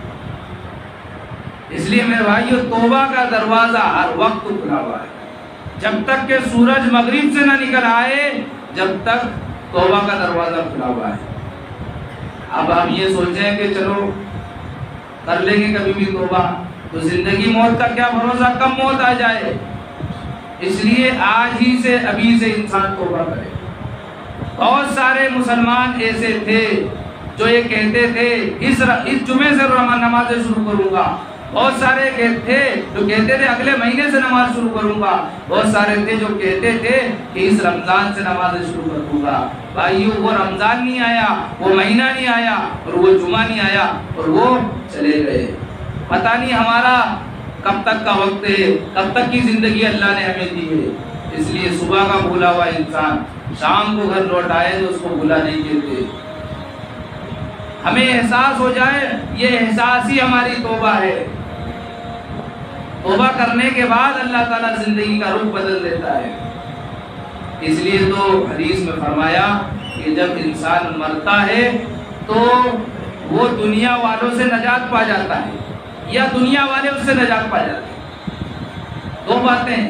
[SPEAKER 1] اس لیے میرے بھائیو توبہ کا دروازہ ہر وقت کھلا ہوا ہے، جب تک کہ سورج مغرب سے نہ نکل آئے جب تک توبہ کا دروازہ کھلا ہوا ہے۔ اب ہم یہ سوچیں کہ چلو کر لیں گے کبھی بھی توبہ، تو زندگی موت کا کیا بھروسہ، کب موت آ جائے۔ اس لیے آج ہی سے ابھی سے انسان توبہ کرے۔ بہت سارے مسلمان ایسے تھے جو یہ کہتے تھے اس جمعے سے نماز شروع کروں گا، بہت سارے تھے جو کہتے تھے اگلے مہینے سے نماز شروع کروں گا، بہت سارے تھے جو کہتے تھے کہ اس رمضان سے نماز شروع کروں گا۔ بھائیو وہ رمضان نہیں آیا، وہ مہینہ نہیں آیا اور وہ جمعہ نہیں آیا اور وہ چلے گئے۔ پتہ نہیں ہمارا کب تک کا وقت ہے، کب تک کی زندگی اللہ نے ہمیں دی ہے۔ اس لیے صبح کا بھولا ہوا انسان شام کو گھر لوٹ آئے تو اس کو بھولا نہیں کہتے۔ ہمیں احساس ہو جائے، یہ احساس ہی ہماری توبہ ہے۔ توبہ کرنے کے بعد اللہ تعالیٰ زندگی کا رخ بدل دیتا ہے۔ اس لیے تو حدیث میں فرمایا کہ جب انسان مرتا ہے تو وہ دنیا والوں سے نجات پا جاتا ہے یا دنیا والے اس سے نجات پا جاتے ہیں۔ دو باتیں،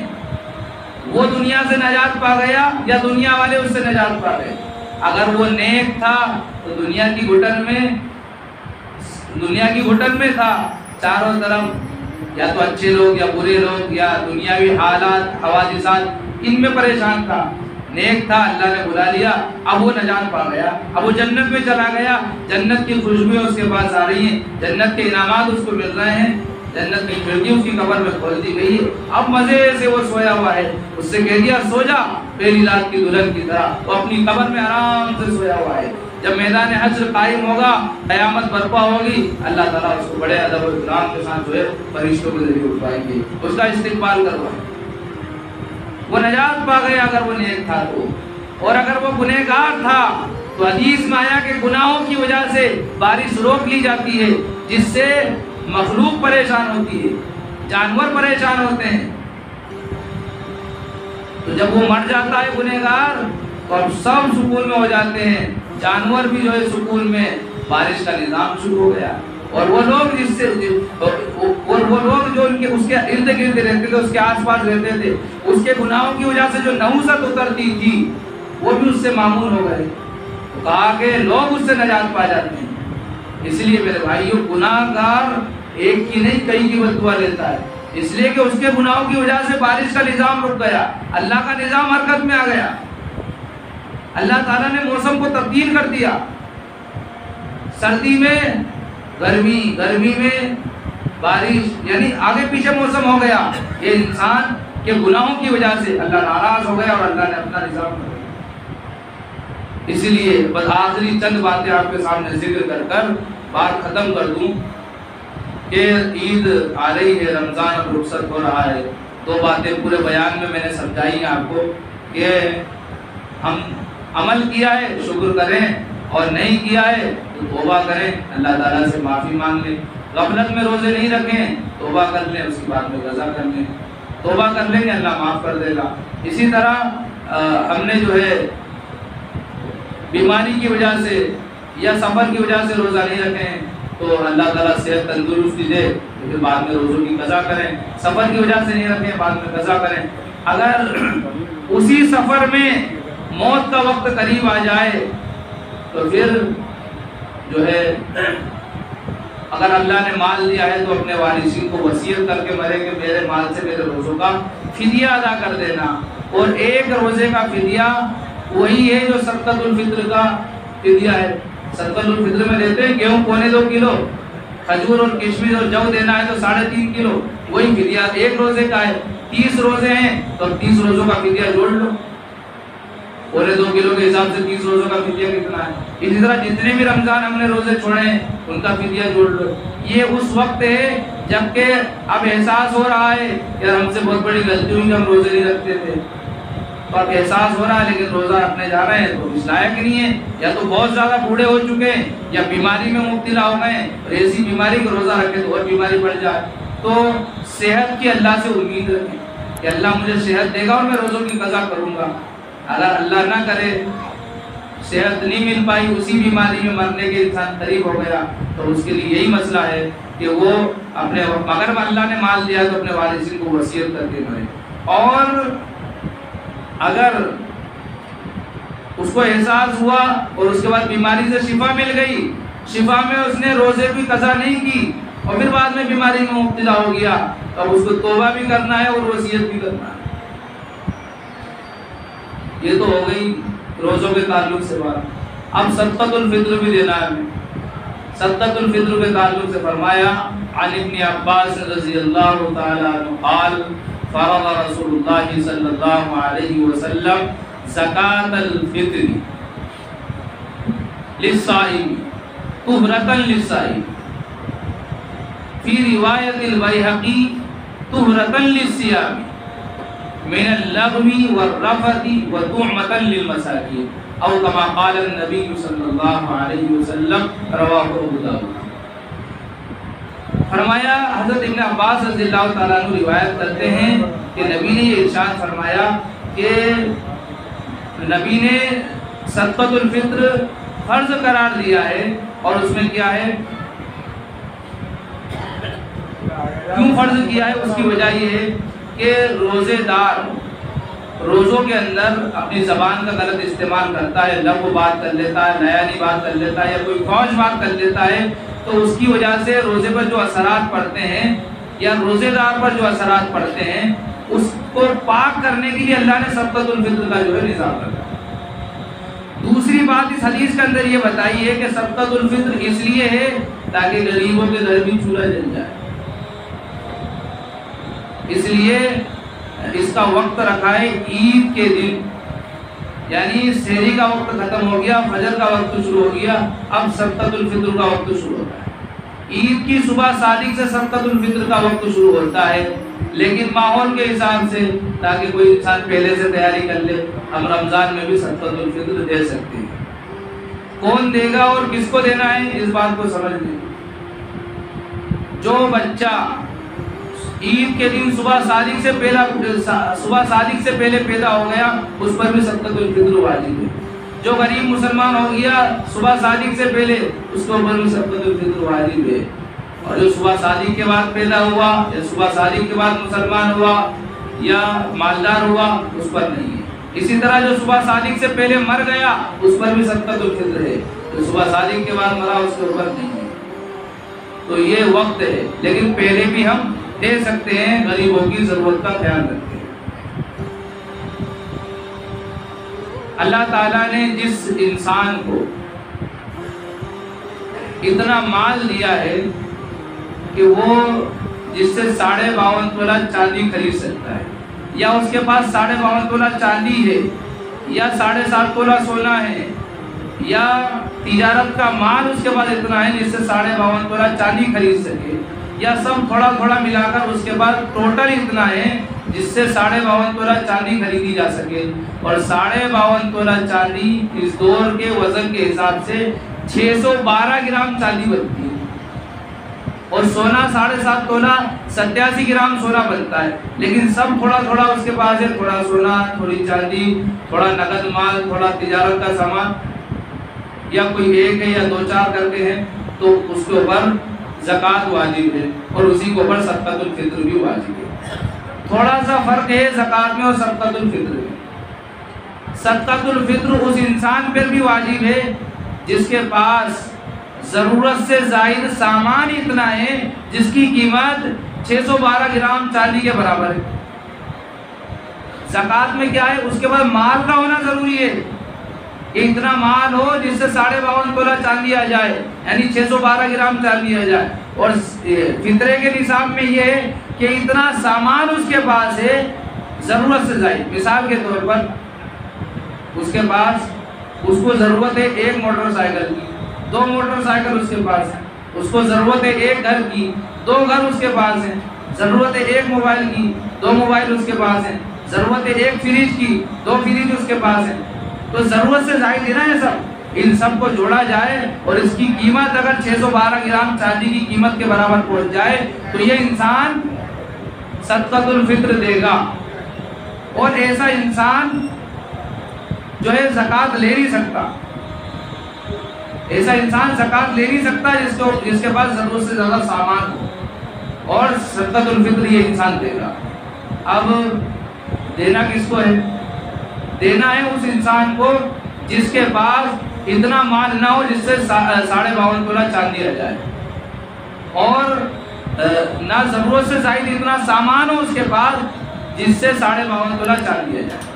[SPEAKER 1] وہ دنیا سے نجات پا گیا یا دنیا والے اس سے نجات پا گئے۔ اگر وہ نیک تھا تو دنیا کی گھٹن میں تھا، چاروں طرف یا تو اچھے لوگ یا برے لوگ یا دنیاوی حالات حوادثات ان میں پریشان تھا۔ نیک تھا، اللہ نے بلا لیا، اب وہ نجات پا گیا، اب وہ جنت میں چلا گیا، جنت کی خوشبوئیں اس کے پاس آ رہی ہیں، جنت کے انعامات اس کو مل رہے ہیں، جنت کی کھڑکی اس کی قبر میں کھول دی گئی ہے، اب مزے سے وہ سویا ہوا ہے، اس سے کہہ دیا سو جا پہلی رات کی دلہن کی طرح، وہ اپنی قبر میں آرام سے سویا ہوا ہے۔ جب میدان حشر قائم ہوگا، قیامت برپا ہوگی، اللہ تعالیٰ اس کو بڑے ادب و احترام کے ساتھ جو ہے فرشتوں کے ذریعے اٹھائیں گے، اس کا استقبال کروائیں۔ وہ نجات پا گیا اگر وہ نیک تھا تو، اور اگر وہ گنہگار تھا تو حدیث میں آیا کہ گناہوں کی وجہ سے بارش روک لی جاتی ہے، جس سے مخلوق پریشان ہوتی ہے، جانور پریشان ہوتے ہیں۔ تو جب وہ مر جاتا ہے گنہگار تو اب سب سکون میں ہو جاتے ہیں، جانور بھی جو ہے سکون میں، بارش کا نظام شروع ہو گیا۔ اور وہ لوگ جو اس کے ارد گرد رہتے تھے، اس کے آس پاس رہتے تھے، اس کے گناہوں کی وجہ سے جو نحوست اترتی تھی وہ بھی اس سے معمول ہو گئے۔ تو کہا کہ لوگ اس سے نجات پا جاتے ہیں۔ اس لیے میرے بھائیوں، گناہ گار ایک کی نہیں کئی کی بددعا لیتا ہے، اس لیے کہ اس کے گناہوں کی وجہ سے بارش کا نظام رک گیا، اللہ کا نظام حرکت میں آ گیا، اللہ تعالیٰ نے موسم کو تبدیل کر دیا، سردی میں گرمی میں بارش، یعنی آگے پیچھے موسم ہو گیا۔ یہ انسان کے گناہوں کی وجہ سے اللہ ناراض ہو گیا اور اللہ نے اپنا نظام کر دیا۔ اسی لیے بس آخری چند باتیں آپ کے سامنے ذکر کر کر بات ختم کر دوں کہ عید آ رہی ہے، رمضان اب رخصت ہو رہا ہے۔ دو باتیں پورے بیان میں نے سمجھائی ہیں آپ کو کہ ہم عمل کیا ہے شکر کریں اور نہیں کیا ہے تو توبہ کریں، اللہ تعالیٰ سے معافی مانگ لیں، غفلت میں روزے نہیں رکھیں، توبہ کر لیں، اس کی بعد میں قضا کر لیں، توبہ کر لیں گے اللہ معاف کر دے گا۔ اسی طرح ہم نے جو ہے بیماری کی وجہ سے یا سفر کی وجہ سے روزہ نہیں رکھیں تو اللہ تعالیٰ صحت تندرستی دے تو پھر بعد میں روزوں کی قضا کریں، سفر کی وجہ سے نہیں رکھیں بعد میں قضا کریں۔ اگر اسی سفر میں موت کا وقت قریب آ جائے تو پھر جو ہے اگر اللہ نے مال دیا ہے تو اپنے وارثین کو وصیت کر کے مرے کہ میرے مال سے میرے روزوں کا فدیہ ادا کر دینا، اور ایک روزے کا فدیہ وہی ہے جو صدقۃ الفطر کا فدیہ ہے۔ صدقۃ الفطر میں دیتے ہیں گیہوں 2.25 کلو، کھجور اور کشمش اور جو دینا ہے تو 3.5 کلو، وہی فدیہ ایک روزے کا ہے۔ 30 روزے ہیں تو 30 روزوں کا فدیہ جوڑ لو، 2.25 کلو کے حساب سے 30 روزوں کا فدیہ کتنا ہے۔ اسی طرح جتنے بھی رمضان ہم نے روزے چھوڑے ہیں ان کا فدیہ جوڑ لو۔ یہ اس وقت ہے جبکہ اب احساس ہو رہا ہے کہ ہم سے بہت بڑی غلطی ہوئی کہ ہم روزے نہیں رکھتے تھے، تو اب احساس ہو رہا ہے لیکن روزہ رکھنے جا رہے ہیں تو اس لائق نہیں ہے، یا تو بہت زیادہ بوڑھے ہو چکے ہیں یا بیماری میں مبتلا ہو گئے ہیں، اور ایسی بیماری کو روزہ رکھے تو اور بیماری بڑھ جائے، تو صحت کی اللہ سے امید رکھیں کہ اللہ مجھے صحت دے گا اور میں روزوں کی قضا کروں گا۔ اگر اللہ نہ کرے صحت نہیں مل پائی، اسی بیماری میں مرنے کے انسان قریب ہو گیا، تو اس کے لیے یہی مسئلہ ہے کہ وہ اپنے، اگر اللہ نے مال دیا تو اپنے وارثین کو وصیت کر کے مرے۔ اور اگر اس کو احساس ہوا اور اس کے بعد بیماری سے شفا مل گئی، شفا میں اس نے روزے کی قضا نہیں کی اور پھر بعد میں بیماری میں مبتلا ہو گیا، تو اب اس کو توبہ بھی کرنا ہے اور وصیت بھی کرنا ہے۔ یہ تو ہو گئی روزوں کے تعلق سے بات۔ اب صدقۃ الفطر بھی دینا ہے ہمیں۔ صدقۃ الفطر کے تعلق سے فرمایا عن ابن عباس رضی اللہ تعالی عنہ قال فرض رسول اللہ صلی اللہ علیہ وسلم زکاة الفطر للصائم طہرۃ للصائم، فی روایت البیہقی طہرۃ للصیام من اللغو والرفث وطعمة للمساکین، او کما قال النبی صلی اللہ علیہ وسلم، رواہ ابو داؤد۔ فرمایا حضرت ابن عباس رضی اللہ تعالیٰ عنہ روایت کرتے ہیں کہ نبی نے یہ ارشاد فرمایا کہ نبی نے صدقۃ الفطر فرض قرار دیا ہے، اور اس میں کیا ہے، کیوں فرض کیا ہے، اس کی وجہ یہ ہے کہ روزے دار روزوں کے اندر اپنی زبان کا غلط استعمال کرتا ہے، لغو بات کر لیتا ہے، نیانی بات کر لیتا ہے، یا کوئی فوج بات کر لیتا ہے، تو اس کی وجہ سے روزے پر جو اثرات پڑتے ہیں یا روزے دار پر جو اثرات پڑتے ہیں اس کو پاک کرنے کے لیے اللہ نے صدقۃ الفطر کا جو ہے نظام رکھا۔ دوسری بات اس حدیث کے اندر یہ بتائی ہے کہ صدقۃ الفطر اس لیے ہے تاکہ غریبوں کے گھر بھی چولہا جل جائے، اس لیے اس کا وقت رکھا ہے عید کے دن، یعنی سحری کا وقت ختم ہو گیا، فجر کا وقت شروع ہو گیا، اب صدقۃ الفطر کا وقت شروع ہوتا ہے۔ عید کی صبح صادق سے صدقۃ الفطر کا وقت شروع ہوتا ہے، لیکن ماحول کے حساب سے تاکہ کوئی انسان پہلے سے تیاری کر لے، ہم رمضان میں بھی صدقۃ الفطر دے سکتے ہیں۔ کون دے گا اور کس کو دینا ہے اس بات کو سمجھ لیں۔ جو بچہ عید کے دن صبح صادق سے پہلے پیدا ہو گیا اس پر بھی صدقۃ الفطر واجب ہے۔ جو غریب مسلمان ہو گیا صبح صادق سے پہلے اس کے اوپر بھی صدقۃ الفطر واجب ہے، اور جو صبح صادق کے بعد پیدا ہوا یا صبح صادق کے بعد مسلمان ہوا یا مالدار ہوا اس پر نہیں ہے۔ اسی طرح جو صبح صادق سے پہلے مر گیا اس پر بھی صدقۃ الفطر ہے، جو صبح صادق کے بعد مرا اس کے اوپر نہیں ہے۔ تو یہ وقت ہے، لیکن پہلے بھی ہم دے سکتے ہیں، غریبوں کی ضرورت کا خیال رکھتے ہیں۔ اللہ تعالیٰ نے جس انسان کو اتنا مال دیا ہے کہ وہ جس سے 52.5 تولہ چاندی خرید سکتا ہے، یا اس کے پاس 52.5 تولہ چاندی ہے، یا 7.5 تولہ سونا ہے، یا تجارت کا مال اس کے پاس اتنا ہے جس سے 52.5 تولہ چاندی خرید سکے، یا سب تھوڑا تھوڑا ملا کر اس کے بعد ٹوٹل اتنا ہے جس سے 52.5 تولہ چاندی خریدی جا سکے، اور 52.5 تولہ چاندی اس دور کے وزن کے حساب سے 612 گرام چاندی بنتی ہے، اور سونا 7.5 تولہ 87 گرام سونا بنتا ہے، لیکن سب تھوڑا تھوڑا اس کے پاس ہے، تھوڑا سونا، تھوڑی چاندی، تھوڑا نقد مال، تھوڑا تجارت کا سامان، یا کوئی ایک ہے یا 2-4 کرتے ہیں، تو اس کے اوپر زکوٰۃ واجب ہے، اور اسی کے اوپر صدقۃ الفطر بھی واجب ہے۔ تھوڑا سا فرق ہے زکوٰۃ میں اور صدقۃ الفطر میں۔ صدقۃ الفطر اس انسان پر بھی واجب ہے جس کے پاس ضرورت سے زائد سامان اتنا ہے جس کی قیمت 612 گرام چاندی کے برابر ہے۔ زکوٰۃ میں کیا ہے، اس کے بعد مال کا ہونا ضروری ہے، اتنا مال ہو جس سے 52.5 تولہ چاندی آ جائے، یعنی 612 گرام چاندی آ جائے، اور فطرے کے نصاب میں یہ ہے کہ اتنا سامان اس کے پاس ہے ضرورت سے زائد۔ مثال کے طور پر اس کے پاس، اس کو ضرورت ہے 1 موٹر سائیکل کی، 2 موٹر سائیکل اس کے پاس ہے، اس کو ضرورت ہے ایک گھر کی، 2 گھر اس کے پاس ہیں، ضرورت ہے ایک موبائل کی، 2 موبائل اس کے پاس ہیں، ضرورت ہے ایک فریج کی، 2 فریج اس کے پاس ہیں. تو ضرورت سے زائد ہے نا یہ سب. ان سب کو جوڑا جائے اور اس کی قیمت اگر 612 گرام چاندی کی قیمت کے برابر پہنچ جائے تو یہ انسان صدقۃ الفطر دے گا. اور ایسا انسان جو ہے زکوٰۃ لے نہیں سکتا، ایسا انسان زکوٰۃ لے نہیں سکتا جس کے پاس ضرورت سے زیادہ سامان ہو، اور صدقۃ الفطر یہ انسان دے گا. اب دینا کس کو ہے؟ دینا ہے اس انسان کو جس کے پاس اتنا مال نہ ہو جس سے 52.5 تولہ چاندی رہ جائے، اور نہ ضرورت سے زائد اتنا سامان ہو اس کے پاس جس سے 52.5 تولہ چاندی رہ جائے.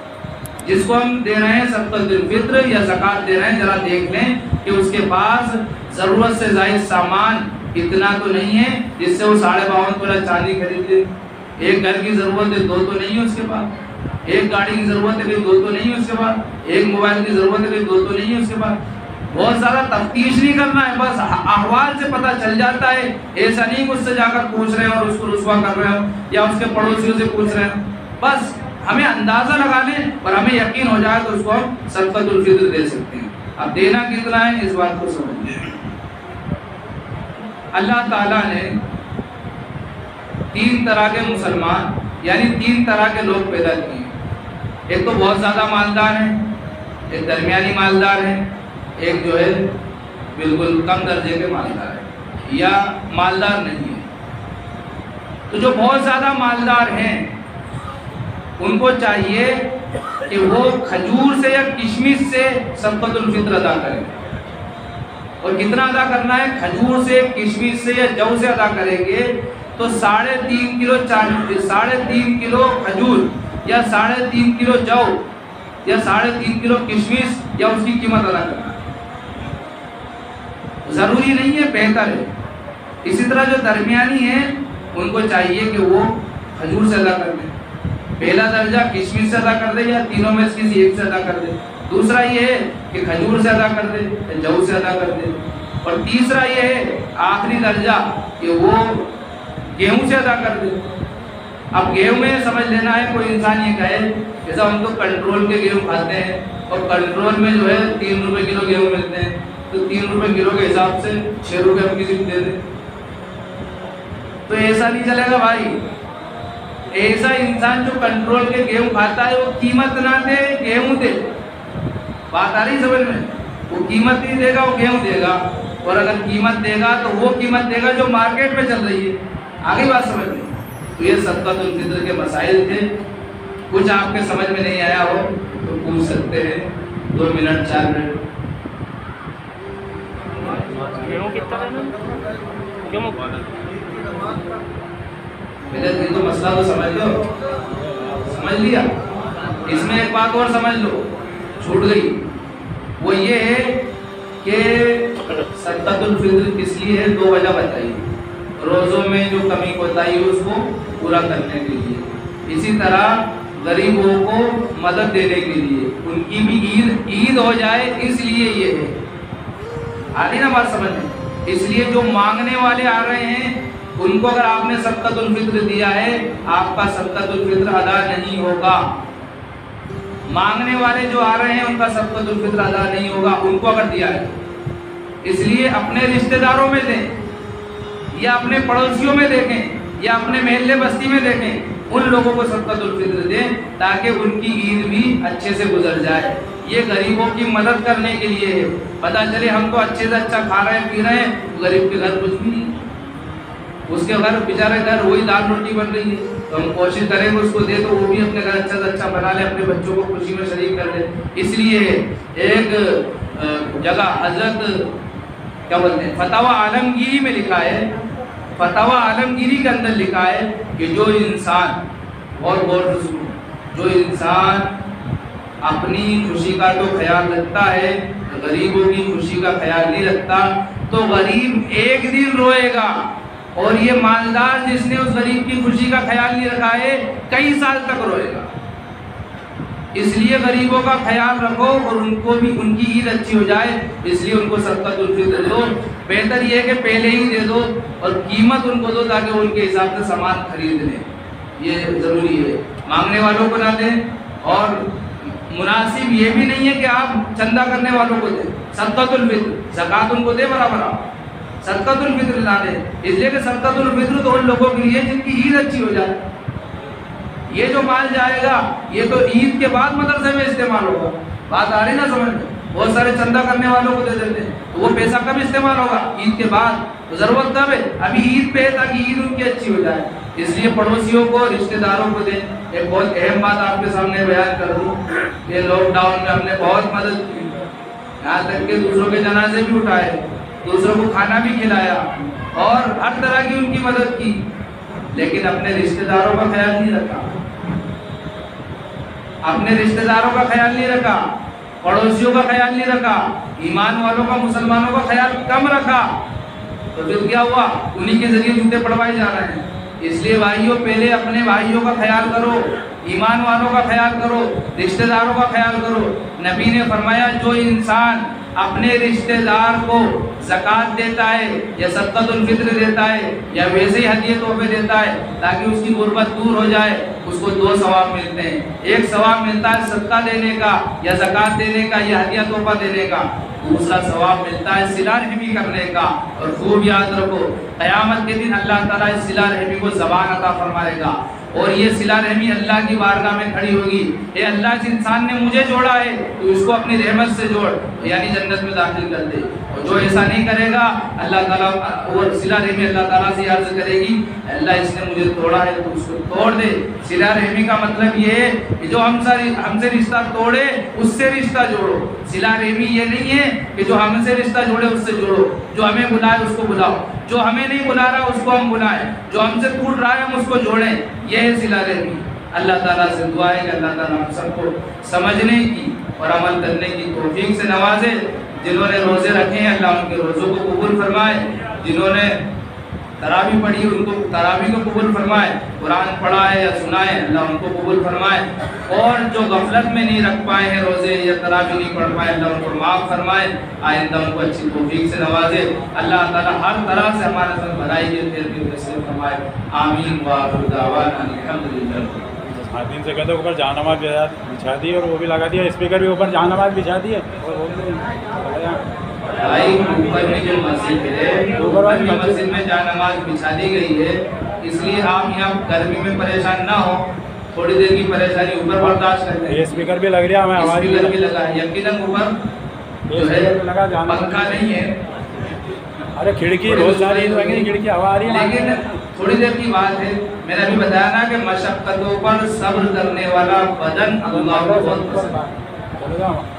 [SPEAKER 1] جس کو ہم دے رہے ہیں صدقۃ الفطر یا زکوٰۃ دے رہے ہیں، ذرا دیکھ لیں کہ اس کے پاس ضرورت سے زائد سامان اتنا تو نہیں ہے جس سے وہ 52.5 تولہ چاندی خرید لے. ایک گھر کی ضرورت ہے 2 تو نہیں ہے اس کے پاس، ایک گاڑی کی ضرورت ہے 2 تو نہیں ہے اس کے پاس، ایک موبائل کی ضرورت ہے 2 تو نہیں ہے اس کے پاس. بہت زیادہ تفتیش نہیں کرنا ہے، بس احوال سے پتہ چل جاتا ہے. ایسا نہیں اس سے جا کر پوچھ رہے ہیں اور اس کو رسوا کر رہے ہیں یا اس کے پڑوسیوں سے پوچھ رہے ہیں. بس ہمیں اندازہ لگا لیں اور ہمیں یقین ہو جائے تو اس کو ہم صدقۃ الفطر دے سکتے ہیں. اب دینا کتنا ہے اس بات کو سمجھ لیں. اللہ تعالیٰ نے 3 طرح کے مسلمان یعنی 3 طرح کے لوگ پیدا کیے. ایک تو بہت زیادہ مالدار ہیں، ایک درمیانی مالدار ہیں، ایک جو ہے بالکل کم درجے کے مالدار ہیں یا مالدار نہیں ہے. تو جو بہت زیادہ مالدار ہیں ان کو چاہیے کہ وہ کھجور سے یا کشمش سے صدقۃ الفطر ادا کریں. اور کتنا ادا کرنا ہے؟ کھجور سے، کشمش سے یا جو سے ادا کریں گے تو 3.5 کلو 3.5 کلو کھجور یا 3.5 کلو جو یا 3.5 کلو کشمش یا اس کی قیمت ادا کرنا ہے. ضروری نہیں ہے، بہتر ہے. اسی طرح جو درمیانی ہیں ان کو چاہیے کہ وہ کھجور سے ادا کر دیں. پہلا درجہ کشمش سے ادا کر دے یا تینوں میں سے کسی ایک سے ادا کر دے. دوسرا یہ ہے کہ کھجور سے ادا کر دے یا جو سے ادا کر دے. اور تیسرا یہ ہے آخری درجہ کہ وہ گیہوں سے ادا کر دے. اب گیہوں میں سمجھ لینا ہے، کوئی انسان یہ کہے جیسا ہم تو کنٹرول کے گیہوں کھاتے ہیں اور کنٹرول میں جو ہے 3 روپے کلو گیہوں ملتے ہیں تو 3 روپے کلو کے حساب سے 6 روپے ہم کسی کو دے دیں تو ایسا نہیں چلے گا بھائی. ایسا انسان جو کنٹرول کے گیہوں کھاتا ہے وہ قیمت نہ دے، گیہوں دے. بات آ رہی سمجھ میں؟ وہ قیمت نہیں دے گا، وہ گیہوں دے گا. اور اگر قیمت دے گا تو وہ قیمت دے گا جو مارکیٹ میں چل رہی ہے. آگے بات سمجھ میں؟ تو یہ صدقۃ الفطر کے مسائل تھے. کچھ آپ کے سمجھ میں نہیں آیا ہو تو پوچھ سکتے ہیں 2 منٹ 4 منٹ. یہ تو مسئلہ تو سمجھ لو، سمجھ لیا. اس میں ایک بات اور سمجھ لو چھوٹ گئی، وہ یہ ہے کہ صدقۃ الفطر کس لیے ہے. 2 وجہ بتائی. روزوں میں جو کمی کوتاہی ہے اس کو پورا کرنے کے لیے، اسی طرح غریبوں کو مدد دینے کے لیے، ان کی بھی عید ہو جائے اس لیے یہ ہے. آ رہی نا بات سمجھ میں؟ اس لیے جو مانگنے والے آ رہے ہیں ان کو اگر آپ نے صدقۃ الفطر دیا ہے آپ کا صدقۃ الفطر ادا نہیں ہوگا. مانگنے والے جو آ رہے ہیں ان کا صدقۃ الفطر ادا نہیں ہوگا ان کو اگر دیا ہے. اس لیے اپنے رشتہ داروں میں دیں یا اپنے پڑوسیوں میں دیکھیں یا اپنے محلے بستی میں دیکھیں، ان لوگوں کو صدقۃ الفطر دیں تاکہ ان کی عید بھی اچھے سے گزر جائے. یہ غریبوں کی مدد کرنے کے لیے ہے. پتہ چلے ہم تو اچھے سے اچھا کھا رہے ہیں پی رہے ہیں، غریب کے گھر کچھ بھی نہیں، اس کے گھر بیچارے گھر وہی دال روٹی بن رہی ہے. تو ہم کوشش کریں گے اس کو دے تو وہ بھی اپنے گھر اچھا سے اچھا بنا لے، اپنے بچوں کو خوشی میں شریک کر لے. اس لیے ایک جگہ حضرت کیا بولتے ہیں فتاوی عالمگیری میں لکھا ہے، فتاوی عالمگیری کے اندر لکھا ہے کہ جو انسان اور جو انسان اپنی خوشی کا تو خیال رکھتا ہے، غریبوں کی خوشی کا خیال نہیں رکھتا تو غریب ایک دن روئے گا، اور یہ مالدار جس نے اس غریب کی خوشی کا خیال نہیں رکھا ہے کئی سال تک روئے گا. اس لیے غریبوں کا خیال رکھو اور ان کو بھی ان کی عید اچھی ہو جائے، اس لیے ان کو صدقۃ الفطر دو۔ بہتر یہ ہے کہ پہلے ہی دے دو اور قیمت ان کو دو تاکہ ان کے حساب سے سامان خرید لیں، یہ ضروری ہے، مانگنے والوں کو نہ دیں۔ اور مناسب یہ بھی نہیں ہے کہ آپ چندہ کرنے والوں کو دیں، صدقۃ الفطر زکوٰۃ ان کو دے برابر، آپ صدقۃ الفطر نہ دیں، اس لیے کہ صدقۃ الفطر تو ان لوگوں کے لیے جن کی عید اچھی ہو جائے۔ یہ جو مال جائے گا یہ تو عید کے بعد مدرسے میں استعمال ہوگا، بات آ رہی نا سمجھ میں؟ بہت سارے چندہ کرنے والوں کو دے دیتے ہیں تو وہ پیسہ کب استعمال ہوگا؟ عید کے بعد۔ تو ضرورت کب ہے؟ ابھی عید پہ ہے تاکہ عید ان کی اچھی ہو جائے، اس لیے پڑوسیوں کو رشتہ داروں کو دیں۔ ایک بہت اہم بات آپ کے سامنے بیان کر دوں کہ لاک ڈاؤن میں ہم نے بہت مدد کی، یہاں تک کہ دوسروں کے جنازے بھی اٹھائے، دوسروں کو کھانا بھی کھلایا اور ہر طرح کی ان کی مدد کی، لیکن اپنے رشتہ داروں کا خیال نہیں رکھا، اپنے رشتہ داروں کا خیال نہیں رکھا، پڑوسیوں کا خیال نہیں رکھا، ایمان والوں کا، مسلمانوں کا خیال کم رکھا، تو پھر کیا ہوا؟ انہی کے ذریعے جوتے پڑوائے جا رہے ہیں۔ اس لیے بھائیوں پہلے اپنے بھائیوں کا خیال کرو، ایمان والوں کا خیال کرو، رشتہ داروں کا خیال کرو۔ نبی نے فرمایا جو انسان اپنے رشتہ دار کو زکوٰۃ دیتا ہے یا صدقۃ الفطر دیتا ہے یا ویسے ہی ہدیے تحفے دیتا ہے تاکہ اس کی غربت دور ہو جائے، اس کو 2 ثواب ملتے ہیں۔ ایک ثواب ملتا ہے صدقہ دینے کا یا زکوٰۃ دینے کا یا ہدیہ تحفہ دینے کا، دوسرا ثواب ملتا ہے صلہ رحمی کرنے کا۔ اور خوب یاد رکھو قیامت کے دن اللہ تعالیٰ اس صلہ رحمی کو زبان عطا فرمائے گا اور یہ صلہ رحمی اللہ کی بارگاہ میں کھڑی ہوگی، اے اللہ اس انسان نے مجھے جوڑا ہے تو اس کو اپنی رحمت سے جوڑ، یعنی جنت میں داخل کر دے۔ اور جو ایسا نہیں کرے گا اللہ تعالیٰ اور صلہ رحمی اللہ تعالیٰ سے عرض کرے گی اللہ اس نے مجھے توڑا ہے تو اس کو توڑ دے۔ صلہ رحمی کا مطلب یہ ہے کہ جو ہم سے رشتہ توڑے اس سے رشتہ جوڑو۔ صلہ رحمی یہ نہیں ہے کہ جو ہم سے رشتہ جوڑے اس سے جوڑو، جو ہمیں بلائے اس کو بلاؤ، جو ہمیں نہیں بلا رہا اس کو ہم بلائیں، جو ہم سے ٹوٹ رہا ہے ہم اس کو جوڑیں، یہ ہے صلہ رحمی۔ اللہ تعالیٰ سے دعا ہے کہ اللہ تعالیٰ ہم سب کو سمجھنے کی اور عمل کرنے کی توفیق سے نوازے۔ جنہوں نے روزے رکھے ہیں اللہ ان کے روزوں کو قبول فرمائے، جنہوں نے تراویح پڑھی ان کو تراویح کو قبول فرمائے، قرآن پڑھا ہے یا سنا ہے اللہ ان کو قبول فرمائے، اور جو غفلت میں نہیں رکھ پائے ہیں روزے یا تراویح نہیں پڑھ پائے اللہ ان کو معاف فرمائے، آئندہ ان کو اچھی توفیق سے نوازے۔ اللہ تعالیٰ ہر طرح سے ہمارے ساتھ بھلائی کے خیر کی نصیب فرمائے، آمین وآخر دعوانا الحمدللہ۔
[SPEAKER 2] خواتین سے کہتے اوپر جہنماز بچھا دی اور وہ بھی لگا دیا، اسپیکر بھی اوپر جہنماز بچھا دیے اور وہ بھی
[SPEAKER 1] بھائی اوپر میں جو مسجد ہے اوپر والی مسجد میں جہنماز بچھا دی گئی ہے، اس لیے آپ یہاں گرمی میں پریشان نہ ہو، تھوڑی دیر کی پریشانی اوپر برداشت کر لیں۔
[SPEAKER 2] اسپیکر بھی لگ رہا ہے، ہمیں آواز
[SPEAKER 1] بھی لگا ہے، یقیناً اوپر جو ہے پنکھا نہیں ہے،
[SPEAKER 2] ارے کھڑکی بہت ساری کھڑکی ہوا آ رہی ہے،
[SPEAKER 1] لیکن تھوڑی دیر کی بات ہے۔ میں نے ابھی بتایا نا کہ مشقتوں پر صبر کرنے والا بدن اللہ کو بہت پسند ہے۔